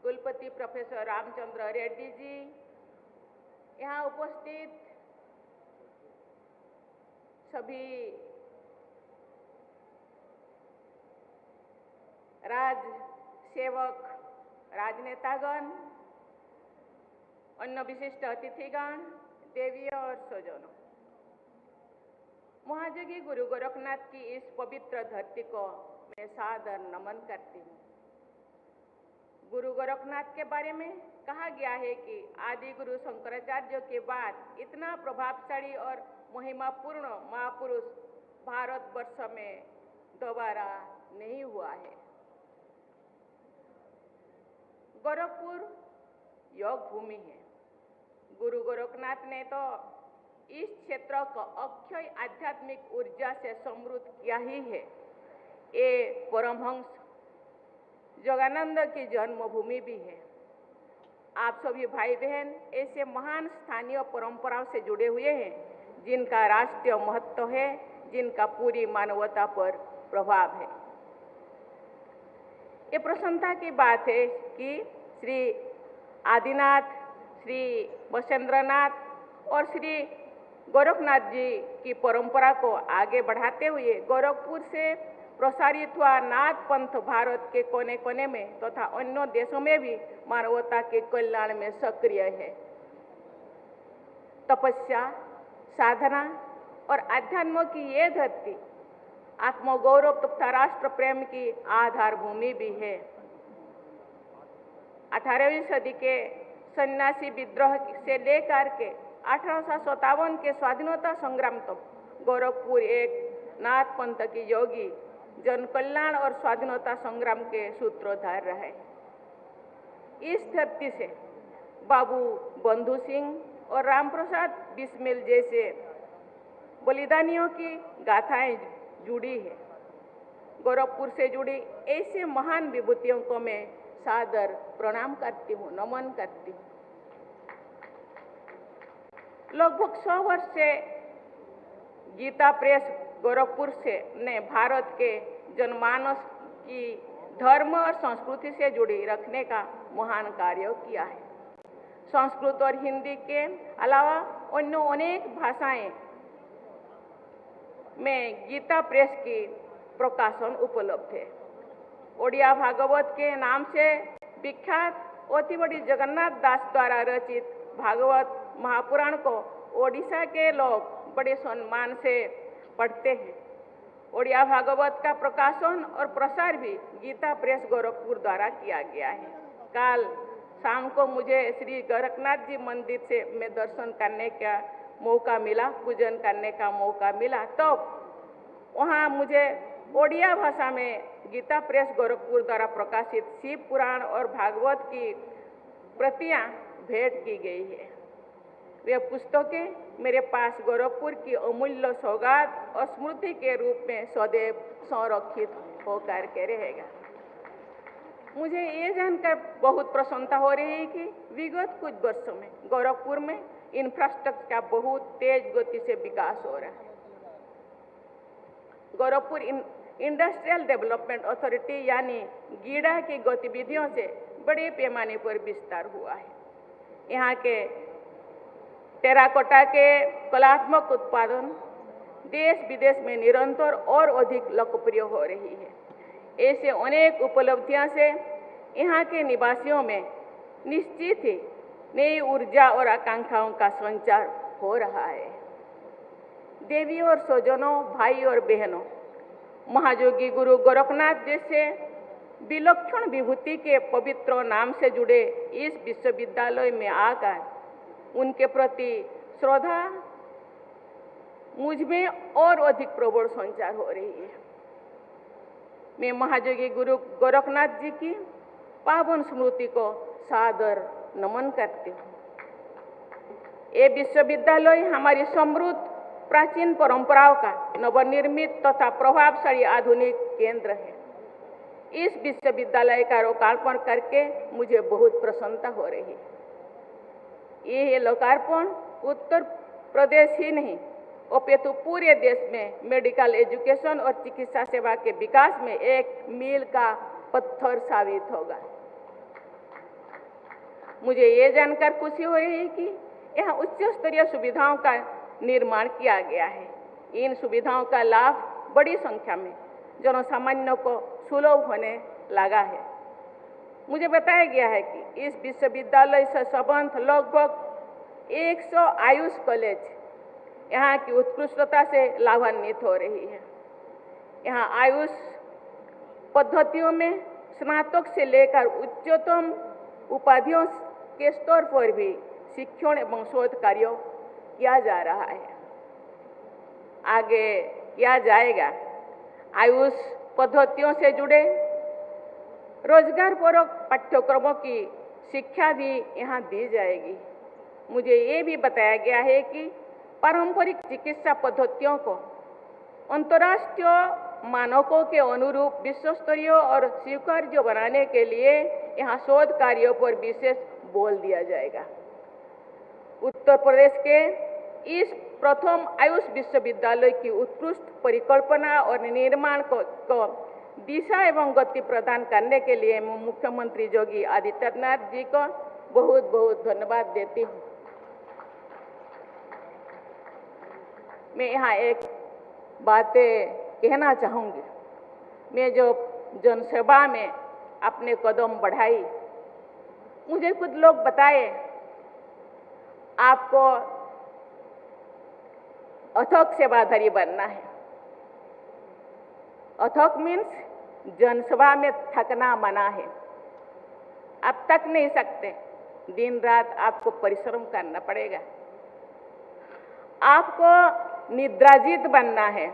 कुलपति प्रोफेसर रामचंद्र रेड्डी जी, यहाँ उपस्थित सभी राज सेवक, राजनेतागण, अन्य विशिष्ट अतिथिगण, देवी और स्वजनों, महायोगी गुरु गोरखनाथ की इस पवित्र धरती को मैं सादर नमन करती हूँ। गुरु गोरखनाथ के बारे में कहा गया है कि आदि गुरु शंकराचार्य के बाद इतना प्रभावशाली और महिमापूर्ण महापुरुष भारतवर्ष में दोबारा नहीं हुआ है। गोरखपुर योग भूमि है। गुरु गोरखनाथ ने तो इस क्षेत्र को अक्षय आध्यात्मिक ऊर्जा से समृद्ध किया ही है। ये परमहंस योगानंद की जन्मभूमि भी है। आप सभी भाई बहन ऐसे महान स्थानीय परंपराओं से जुड़े हुए हैं जिनका राष्ट्रीय महत्व है, जिनका पूरी मानवता पर प्रभाव है। ये प्रसन्नता की बात है कि श्री आदिनाथ, श्री वसेंद्रनाथ और श्री गोरखनाथ जी की परंपरा को आगे बढ़ाते हुए गोरखपुर से प्रसारित हुआ नाथ पंथ भारत के कोने कोने में तथा अन्य देशों में भी मानवता के कल्याण में सक्रिय है। तपस्या, साधना और अध्यात्म की ये धरती आत्मगौरव तथा राष्ट्र प्रेम की आधार भूमि भी है। 18वीं सदी के सन्यासी विद्रोह से लेकर के 1857 के स्वाधीनता संग्राम तक गोरखपुर एक नाथ पंथ की योगी जन कल्याण और स्वाधीनता संग्राम के सूत्रधार रहे। इस धरती से बाबू बंधु सिंह और रामप्रसाद बिस्मिल जैसे बलिदानियों की गाथाएं जुड़ी है। गोरखपुर से जुड़ी ऐसे महान विभूतियों को मैं सादर प्रणाम करती हूँ, नमन करती हूँ। लगभग 100 वर्ष से गीता प्रेस गोरखपुर से ने भारत के जनमानस की धर्म और संस्कृति से जुड़ी रखने का महान कार्य किया है। संस्कृत और हिंदी के अलावा अन्य अनेक भाषाएं में गीता प्रेस की प्रकाशन उपलब्ध है। ओडिया भागवत के नाम से विख्यात अतिबड़ी जगन्नाथ दास द्वारा रचित भागवत महापुराण को ओडिशा के लोग बड़े सम्मान से पढ़ते हैं। ओडिया भागवत का प्रकाशन और प्रसार भी गीता प्रेस गोरखपुर द्वारा किया गया है। कल शाम को मुझे श्री गोरखनाथ जी मंदिर से मैं दर्शन करने का मौका मिला, पूजन करने का मौका मिला, तो वहाँ मुझे ओडिया भाषा में गीता प्रेस गोरखपुर द्वारा प्रकाशित शिव पुराण और भागवत की प्रतियां भेंट की गई है। वे पुस्तकें मेरे पास गोरखपुर की अमूल्य सौगात और स्मृति के रूप में सदैव संरक्षित होकर के रहेगा। मुझे ये जानकर बहुत प्रसन्नता हो रही है कि विगत कुछ वर्षों में गोरखपुर में इंफ्रास्ट्रक्चर का बहुत तेज गति से विकास हो रहा है। गोरखपुर इंडस्ट्रियल डेवलपमेंट अथॉरिटी यानी गीडा की गतिविधियों से बड़े पैमाने पर विस्तार हुआ है। यहाँ के टेराकोटा के कलात्मक उत्पादन देश विदेश में निरंतर और अधिक लोकप्रिय हो रही है। ऐसे अनेक उपलब्धियों से यहाँ के निवासियों में निश्चित ही नई ऊर्जा और आकांक्षाओं का संचार हो रहा है। देवी और स्वजनों, भाई और बहनों, महायोगी गुरु गोरखनाथ जैसे विलक्षण विभूति के पवित्र नाम से जुड़े इस विश्वविद्यालय में आकर उनके प्रति श्रद्धा, मुझ में और अधिक प्रबल संचार हो रही है। मैं महायोगी गुरु गोरखनाथ जी की पावन स्मृति को सादर नमन करती हूँ। ये विश्वविद्यालय हमारी समृद्ध प्राचीन परंपराओं का नवनिर्मित तथा प्रभावशाली आधुनिक केंद्र है। इस विश्वविद्यालय का लोकार्पण करके मुझे बहुत प्रसन्नता हो रही है। ये लोकार्पण उत्तर प्रदेश ही नहीं अपितु पूरे देश में मेडिकल एजुकेशन और चिकित्सा सेवा के विकास में एक मील का पत्थर साबित होगा। मुझे ये जानकर खुशी हो रही है कि यहाँ उच्च स्तरीय सुविधाओं का निर्माण किया गया है। इन सुविधाओं का लाभ बड़ी संख्या में जनसामान्य को सुलभ होने लगा है। मुझे बताया गया है कि इस विश्वविद्यालय से संबंध लगभग 100 आयुष कॉलेज यहाँ की उत्कृष्टता से लाभान्वित हो रही है। यहाँ आयुष पद्धतियों में स्नातक से लेकर उच्चतम उपाधियों के स्तर पर भी शिक्षण एवं शोध कार्य किया जा रहा है, आगे किया जाएगा। आयुष पद्धतियों से जुड़े रोजगारपूर्वक पाठ्यक्रमों की शिक्षा भी यहाँ दी जाएगी। मुझे ये भी बताया गया है कि पारंपरिक चिकित्सा पद्धतियों को अंतर्राष्ट्रीय मानकों के अनुरूप विश्व स्तरीय और स्वीकार्य बनाने के लिए यहाँ शोध कार्यों पर विशेष बल दिया जाएगा। उत्तर प्रदेश के इस प्रथम आयुष विश्वविद्यालय की उत्कृष्ट परिकल्पना और निर्माण को दिशा एवं गति प्रदान करने के लिए मैं मुख्यमंत्री योगी आदित्यनाथ जी को बहुत बहुत धन्यवाद देती हूँ। मैं यहाँ एक बातें कहना चाहूँगी। मैं जो जनसेवा में अपने कदम बढ़ाई, मुझे कुछ लोग बताए आपको अथक सेवाधारी बनना है। अथक मीन्स जनसेवा में थकना मना है। आप थक नहीं सकते, दिन रात आपको परिश्रम करना पड़ेगा। आपको निद्राजीत बनना है।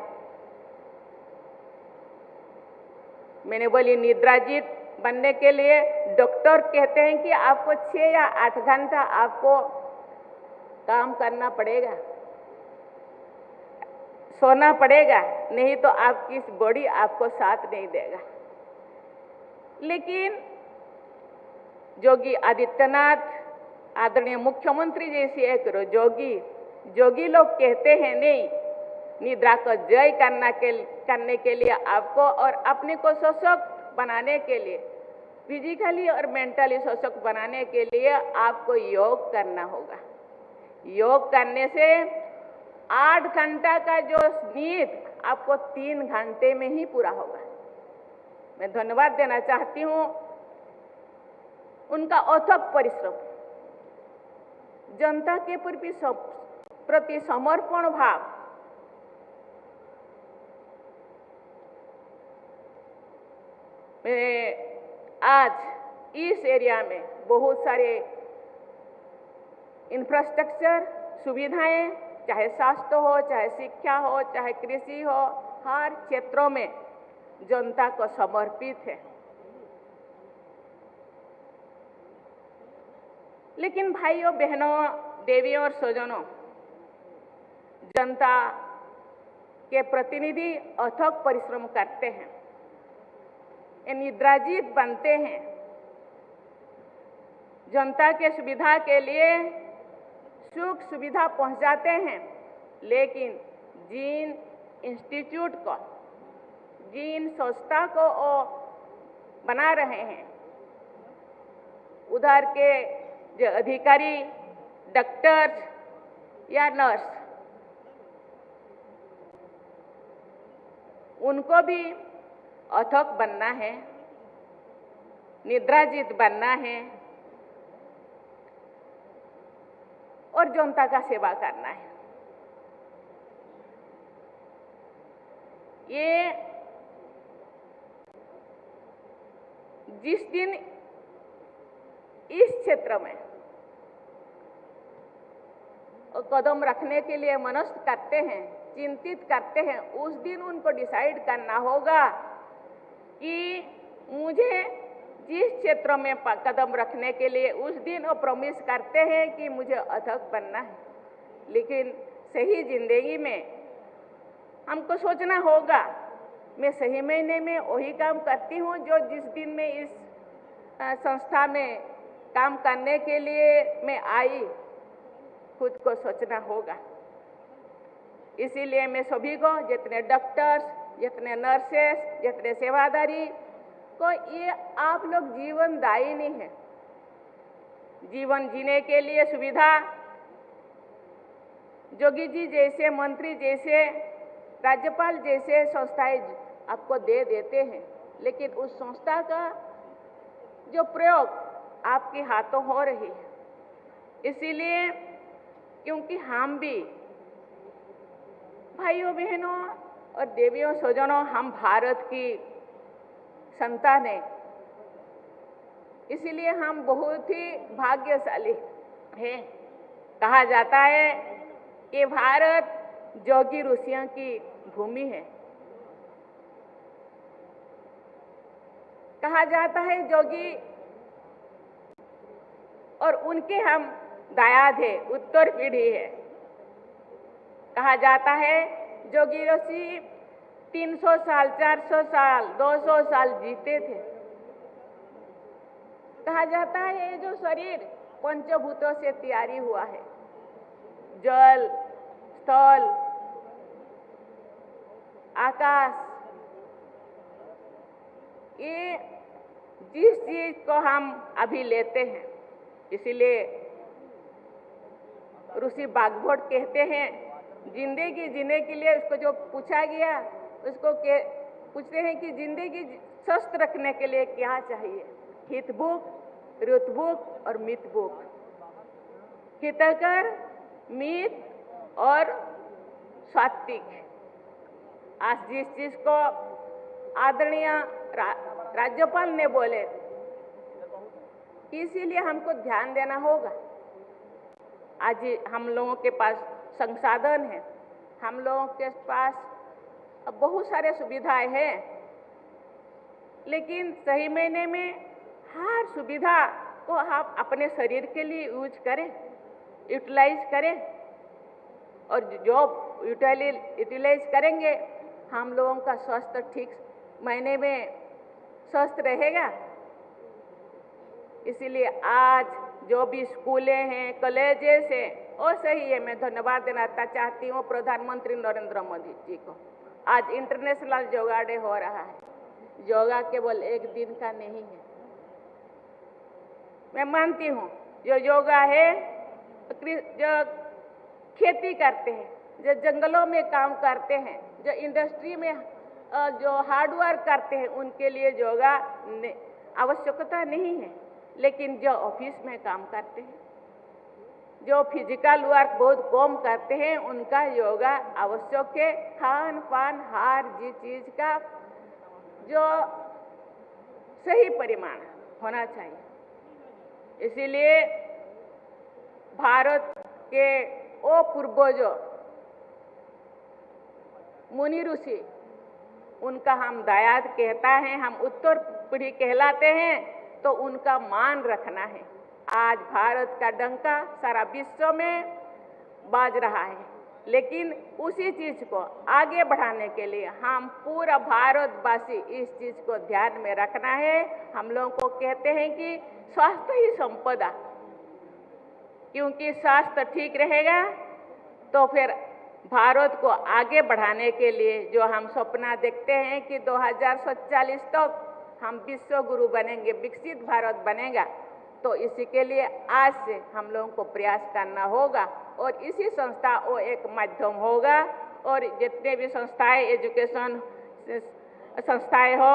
मैंने बोली निद्राजीत बनने के लिए डॉक्टर कहते हैं कि आपको 6 या 8 घंटा आपको काम करना पड़ेगा, सोना पड़ेगा, नहीं तो आपकी बॉडी आपको साथ नहीं देगा। लेकिन योगी आदित्यनाथ आदरणीय मुख्यमंत्री जैसी एक जोगी लोग कहते हैं नहीं, निद्रा को जय करने के लिए आपको और अपने को सशक्त बनाने के लिए, फिजिकली और मेंटली सशक्त बनाने के लिए आपको योग करना होगा। योग करने से 8 घंटा का जो नींद आपको 3 घंटे में ही पूरा होगा। मैं धन्यवाद देना चाहती हूँ उनका अथक परिश्रम, जनता के प्रति समर्पण भाव, मैं आज इस एरिया में बहुत सारे इंफ्रास्ट्रक्चर सुविधाएं, चाहे स्वास्थ्य हो, चाहे शिक्षा हो, चाहे कृषि हो, हर क्षेत्रों में जनता को समर्पित है। लेकिन भाइयों बहनों, देवियों और स्वजनों, जनता के प्रतिनिधि अथक परिश्रम करते हैं, निद्राजीत बनते हैं, जनता के सुविधा के लिए सुख सुविधा पहुंचाते हैं। लेकिन जिन इंस्टीट्यूट को, जिन संस्था को वो बना रहे हैं, उधर के जो अधिकारी, डॉक्टर या नर्स, उनको भी अथक बनना है, निद्राजीत बनना है और जनता का सेवा करना है। ये जिस दिन इस क्षेत्र में कदम रखने के लिए मनस्थ करते हैं, चिंतित करते हैं, उस दिन उनको डिसाइड करना होगा कि मुझे जिस क्षेत्र में कदम रखने के लिए उस दिन वो प्रॉमिस करते हैं कि मुझे अध्यक्ष बनना है, लेकिन सही जिंदगी में हमको सोचना होगा मैं सही महीने में वही काम करती हूँ जो जिस दिन में इस संस्था में काम करने के लिए मैं आई, खुद को सोचना होगा। इसीलिए मैं सभी को, जितने डॉक्टर्स, जितने नर्सेस, जितने सेवादारी को, ये आप लोग जीवनदायिनी है। जीवन जीने के लिए सुविधा जोगी जी जैसे, मंत्री जैसे, राज्यपाल जैसे संस्थाएं आपको दे देते हैं, लेकिन उस संस्था का जो प्रयोग आपके हाथों हो रही है। इसीलिए क्योंकि हम भी भाइयों बहनों और देवियों स्वजनों, हम भारत की संतान हैं, इसीलिए हम बहुत ही भाग्यशाली हैं। कहा जाता है कि भारत जोगी ऋषियों की भूमि है। कहा जाता है जोगी और उनके हम दायाद है, उत्तर पीढ़ी है। कहा जाता है जोगी ऋषि 300 साल, 400 साल, 200 साल जीते थे। कहा जाता है ये जो शरीर पंचभूतों से तैयारी हुआ है, जल, स्थल, आकाश, ये जिस चीज को हम अभी लेते हैं, इसीलिए ऋषि बागभट कहते हैं जिंदगी जीने के लिए उसको जो पूछा गया, उसको पूछते हैं कि जिंदगी स्वस्थ रखने के लिए क्या चाहिए? हितभुक, ऋतभुक और मितभुक। हितकर, मित और सात्विक। आज जिस चीज को आदरणीय राज्यपाल ने बोले, इसीलिए हमको ध्यान देना होगा। आज हम लोगों के पास संसाधन है, हम लोगों के पास बहुत सारे सुविधाएं हैं, लेकिन सही मायने में हर सुविधा को आप अपने शरीर के लिए यूज करें, यूटिलाइज करें, और जो यूटिलाइज करेंगे हम लोगों का स्वास्थ्य ठीक महीने में स्वस्थ रहेगा। इसीलिए आज जो भी स्कूलें हैं, कॉलेजेस हैं, और सही है, मैं धन्यवाद देना चाहती हूँ प्रधानमंत्री नरेंद्र मोदी जी को। आज इंटरनेशनल योगा डे हो रहा है। योगा केवल एक दिन का नहीं है। मैं मानती हूँ जो योगा है, जो खेती करते हैं, जो जंगलों में काम करते हैं, जो इंडस्ट्री में जो हार्डवर्क करते हैं, उनके लिए योगा आवश्यकता नहीं है। लेकिन जो ऑफिस में काम करते हैं, जो फिजिकल वर्क बहुत कम करते हैं, उनका योगा आवश्यक है। खान पान, हर चीज का जो सही परिमाण होना चाहिए। इसीलिए भारत के वो पूर्वजों मुनि ऋषि, उनका हम दायाद कहता है, हम उत्तर पीढ़ी कहलाते हैं, तो उनका मान रखना है। आज भारत का डंका सारा विश्व में बाज रहा है, लेकिन उसी चीज को आगे बढ़ाने के लिए हम पूरा भारतवासी इस चीज को ध्यान में रखना है। हम लोगों को कहते हैं कि स्वास्थ्य ही संपदा, क्योंकि स्वास्थ्य ठीक रहेगा तो फिर भारत को आगे बढ़ाने के लिए जो हम सपना देखते हैं कि 2047 तक हम विश्व गुरु बनेंगे, विकसित भारत बनेगा, तो इसी के लिए आज से हम लोगों को प्रयास करना होगा। और इसी संस्था वो एक माध्यम होगा, और जितने भी संस्थाएं, एजुकेशन संस्थाएं हो,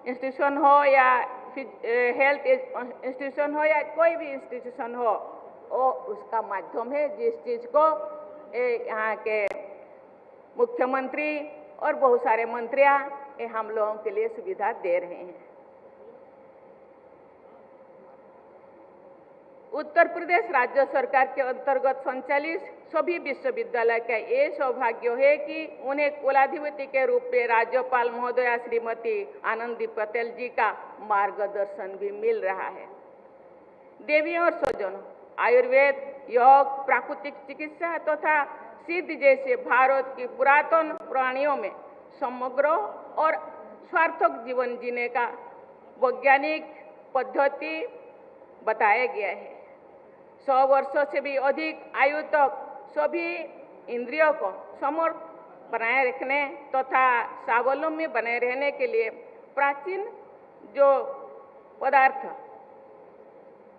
इंस्टीट्यूशन हो, या हेल्थ इंस्टीट्यूशन हो, या कोई भी इंस्टीट्यूशन हो, वो उसका माध्यम है। जिस चीज को यहाँ के मुख्यमंत्री और बहुत सारे मंत्रियां हम लोगों के लिए सुविधा दे रहे हैं। उत्तर प्रदेश राज्य सरकार के अंतर्गत संचालित सभी विश्वविद्यालय का ये सौभाग्य है कि उन्हें कुलाधिपति के रूप में राज्यपाल महोदया श्रीमती आनंदी पटेल जी का मार्गदर्शन भी मिल रहा है। देवियों और स्वजनों, आयुर्वेद, योग, प्राकृतिक चिकित्सा तथा सिद्ध जैसे भारत की पुरातन प्राणियों में समग्र और सार्थक जीवन जीने का वैज्ञानिक पद्धति बताया गया है। 100 वर्षों से भी अधिक आयु तक सभी इंद्रियों को समर्थ बनाए रखने तथा स्वावलंबी बने रहने के लिए प्राचीन जो पदार्थ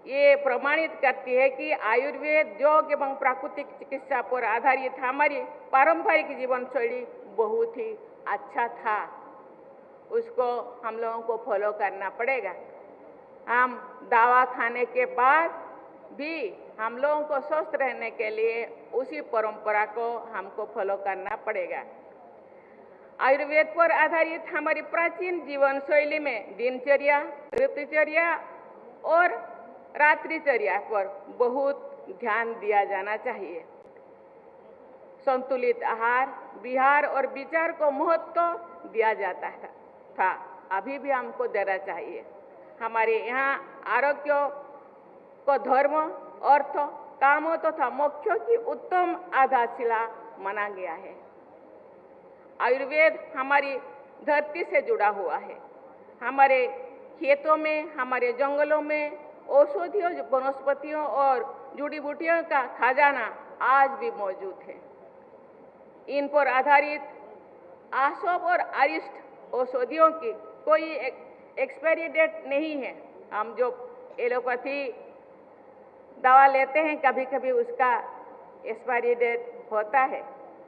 ये प्रमाणित करती है कि आयुर्वेद, योग एवं प्राकृतिक चिकित्सा पर आधारित हमारी पारंपरिक जीवन शैली बहुत ही अच्छा था। उसको हम लोगों को फॉलो करना पड़ेगा। हम दवा खाने के बाद भी हम लोगों को स्वस्थ रहने के लिए उसी परंपरा को हमको फॉलो करना पड़ेगा। आयुर्वेद पर आधारित हमारी प्राचीन जीवन शैली में दिनचर्या, ऋतुचर्या और रात्रिचर्या पर बहुत ध्यान दिया जाना चाहिए। संतुलित आहार, विहार और विचार को महत्व दिया जाता था, अभी भी हमको देना चाहिए। हमारे यहाँ आरोग्य को धर्म, अर्थ, कामों तथा मोक्षों की उत्तम आधारशिला माना गया है। आयुर्वेद हमारी धरती से जुड़ा हुआ है। हमारे खेतों में, हमारे जंगलों में औषधियों, वनस्पतियों और जड़ी बूटियों का खजाना आज भी मौजूद है। इन पर आधारित आसोप और अरिष्ट औषधियों की कोई एक्सपायरी डेट नहीं है। हम जो एलोपैथी दवा लेते हैं कभी कभी उसका एक्सपायरी डेट होता है,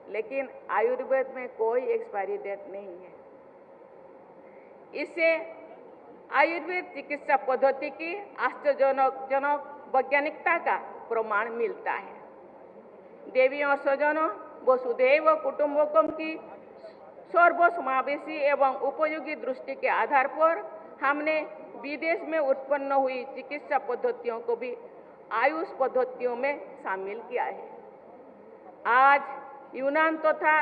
लेकिन आयुर्वेद में कोई एक्सपायरी डेट नहीं है। इससे आयुर्वेद चिकित्सा पद्धति की आश्चर्यजनक वैज्ञानिकता का प्रमाण मिलता है। देवियों और स्वजनों, वसुधैव कुटुंबकम की सर्वसमावेशी एवं उपयोगी दृष्टि के आधार पर हमने विदेश में उत्पन्न हुई चिकित्सा पद्धतियों को भी आयुष पद्धतियों में शामिल किया है। आज यूनान तथा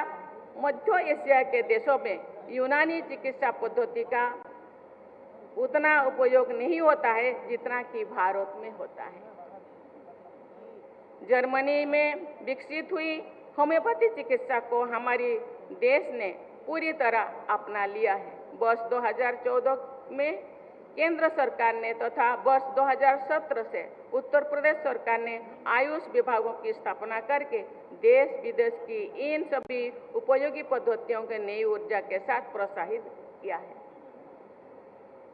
मध्य एशिया के देशों में यूनानी चिकित्सा पद्धति का उतना उपयोग नहीं होता है जितना कि भारत में होता है। जर्मनी में विकसित हुई होम्योपैथी चिकित्सा को हमारी देश ने पूरी तरह अपना लिया है। वर्ष 2014 में केंद्र सरकार ने तथा वर्ष 2017 से उत्तर प्रदेश सरकार ने आयुष विभागों की स्थापना करके देश विदेश की इन सभी उपयोगी पद्धतियों के नई ऊर्जा के साथ प्रोत्साहित किया है।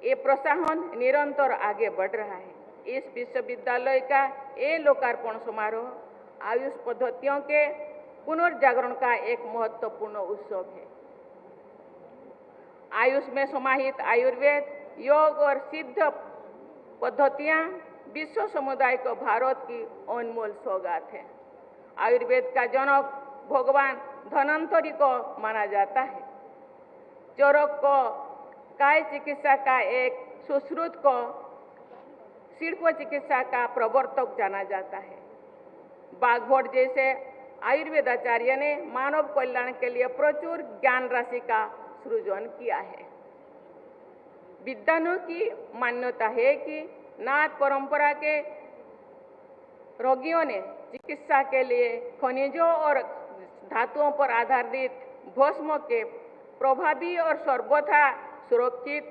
ये प्रोत्साहन निरंतर आगे बढ़ रहा है। इस विश्वविद्यालय का ये लोकार्पण समारोह आयुष पद्धतियों के पुनर्जागरण का एक महत्वपूर्ण उत्सव है। आयुष में समाहित आयुर्वेद, योग और सिद्ध पद्धतियां विश्व समुदाय को भारत की अनमोल सौगात है। आयुर्वेद का जनक भगवान धन्वंतरि को माना जाता है। चरक को काय चिकित्सा का एक सुश्रुत को शिल्प चिकित्सा का प्रवर्तक जाना जाता है। बाघभट जैसे आयुर्वेदाचार्य ने मानव कल्याण के लिए प्रचुर ज्ञान राशि का सृजन किया है। विद्वानों की मान्यता है कि नाथ परंपरा के रोगियों ने चिकित्सा के लिए खनिजों और धातुओं पर आधारित भस्म के प्रभावी और सर्वथा सुरक्षित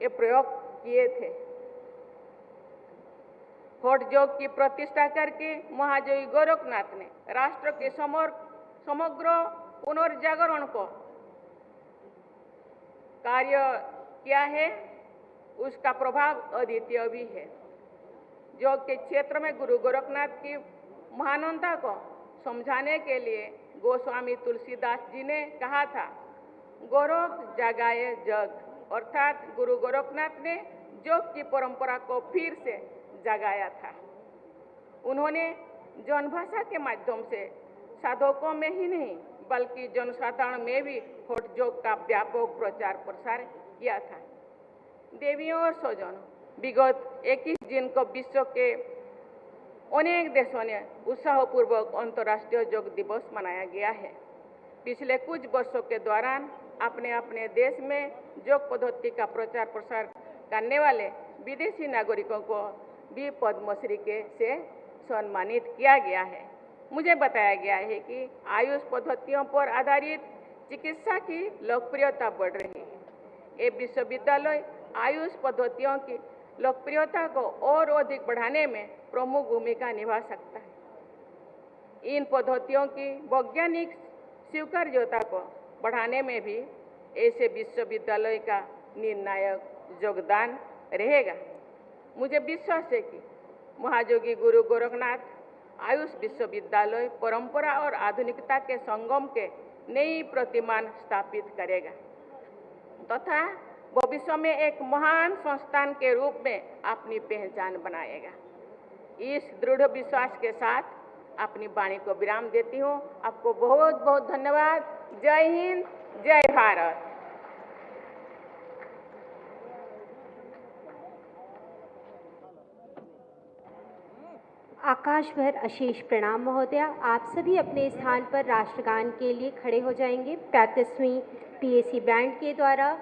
ये प्रयोग किए थे। हठ योग की प्रतिष्ठा करके महायोगी गोरखनाथ ने राष्ट्र के समग्र पुनर्जागरण को कार्य किया है। उसका प्रभाव अद्वितीय भी है। योग के क्षेत्र में गुरु गोरखनाथ की महानता को समझाने के लिए गोस्वामी तुलसीदास जी ने कहा था, गोरख जगाए जग, अर्थात गुरु गोरखनाथ ने योग की परंपरा को फिर से जगाया था। उन्होंने जनभाषा के माध्यम से साधकों में ही नहीं बल्कि जनसाधारण में भी हठ योग का व्यापक प्रचार प्रसार किया था। देवियों और स्वजनों, विगत 21 जून को विश्व के अनेक देशों ने उत्साहपूर्वक अंतर्राष्ट्रीय योग दिवस मनाया गया है। पिछले कुछ वर्षों के दौरान अपने अपने देश में योग पद्धति का प्रचार प्रसार करने वाले विदेशी नागरिकों को भी पद्मश्री से सम्मानित किया गया है। मुझे बताया गया है कि आयुष पद्धतियों पर आधारित चिकित्सा की लोकप्रियता बढ़ रही है। ये विश्वविद्यालय आयुष पद्धतियों की लोकप्रियता को और अधिक बढ़ाने में प्रमुख भूमिका निभा सकता है। इन पद्धतियों की वैज्ञानिक स्वीकार्यता को बढ़ाने में भी ऐसे विश्वविद्यालय का निर्णायक योगदान रहेगा। मुझे विश्वास है कि महायोगी गुरु गोरखनाथ आयुष विश्वविद्यालय परंपरा और आधुनिकता के संगम के नई प्रतिमान स्थापित करेगा तथा भविष्य में एक महान संस्थान के रूप में अपनी पहचान बनाएगा। इस दृढ़ विश्वास के साथ अपनी वाणी को विराम देती हूँ। आपको बहुत बहुत धन्यवाद। जय हिंद, जय भारत। आकाश भर अशेष प्रणाम महोदया। आप सभी अपने स्थान पर राष्ट्रगान के लिए खड़े हो जाएंगे। 35वीं पीएसी बैंड के द्वारा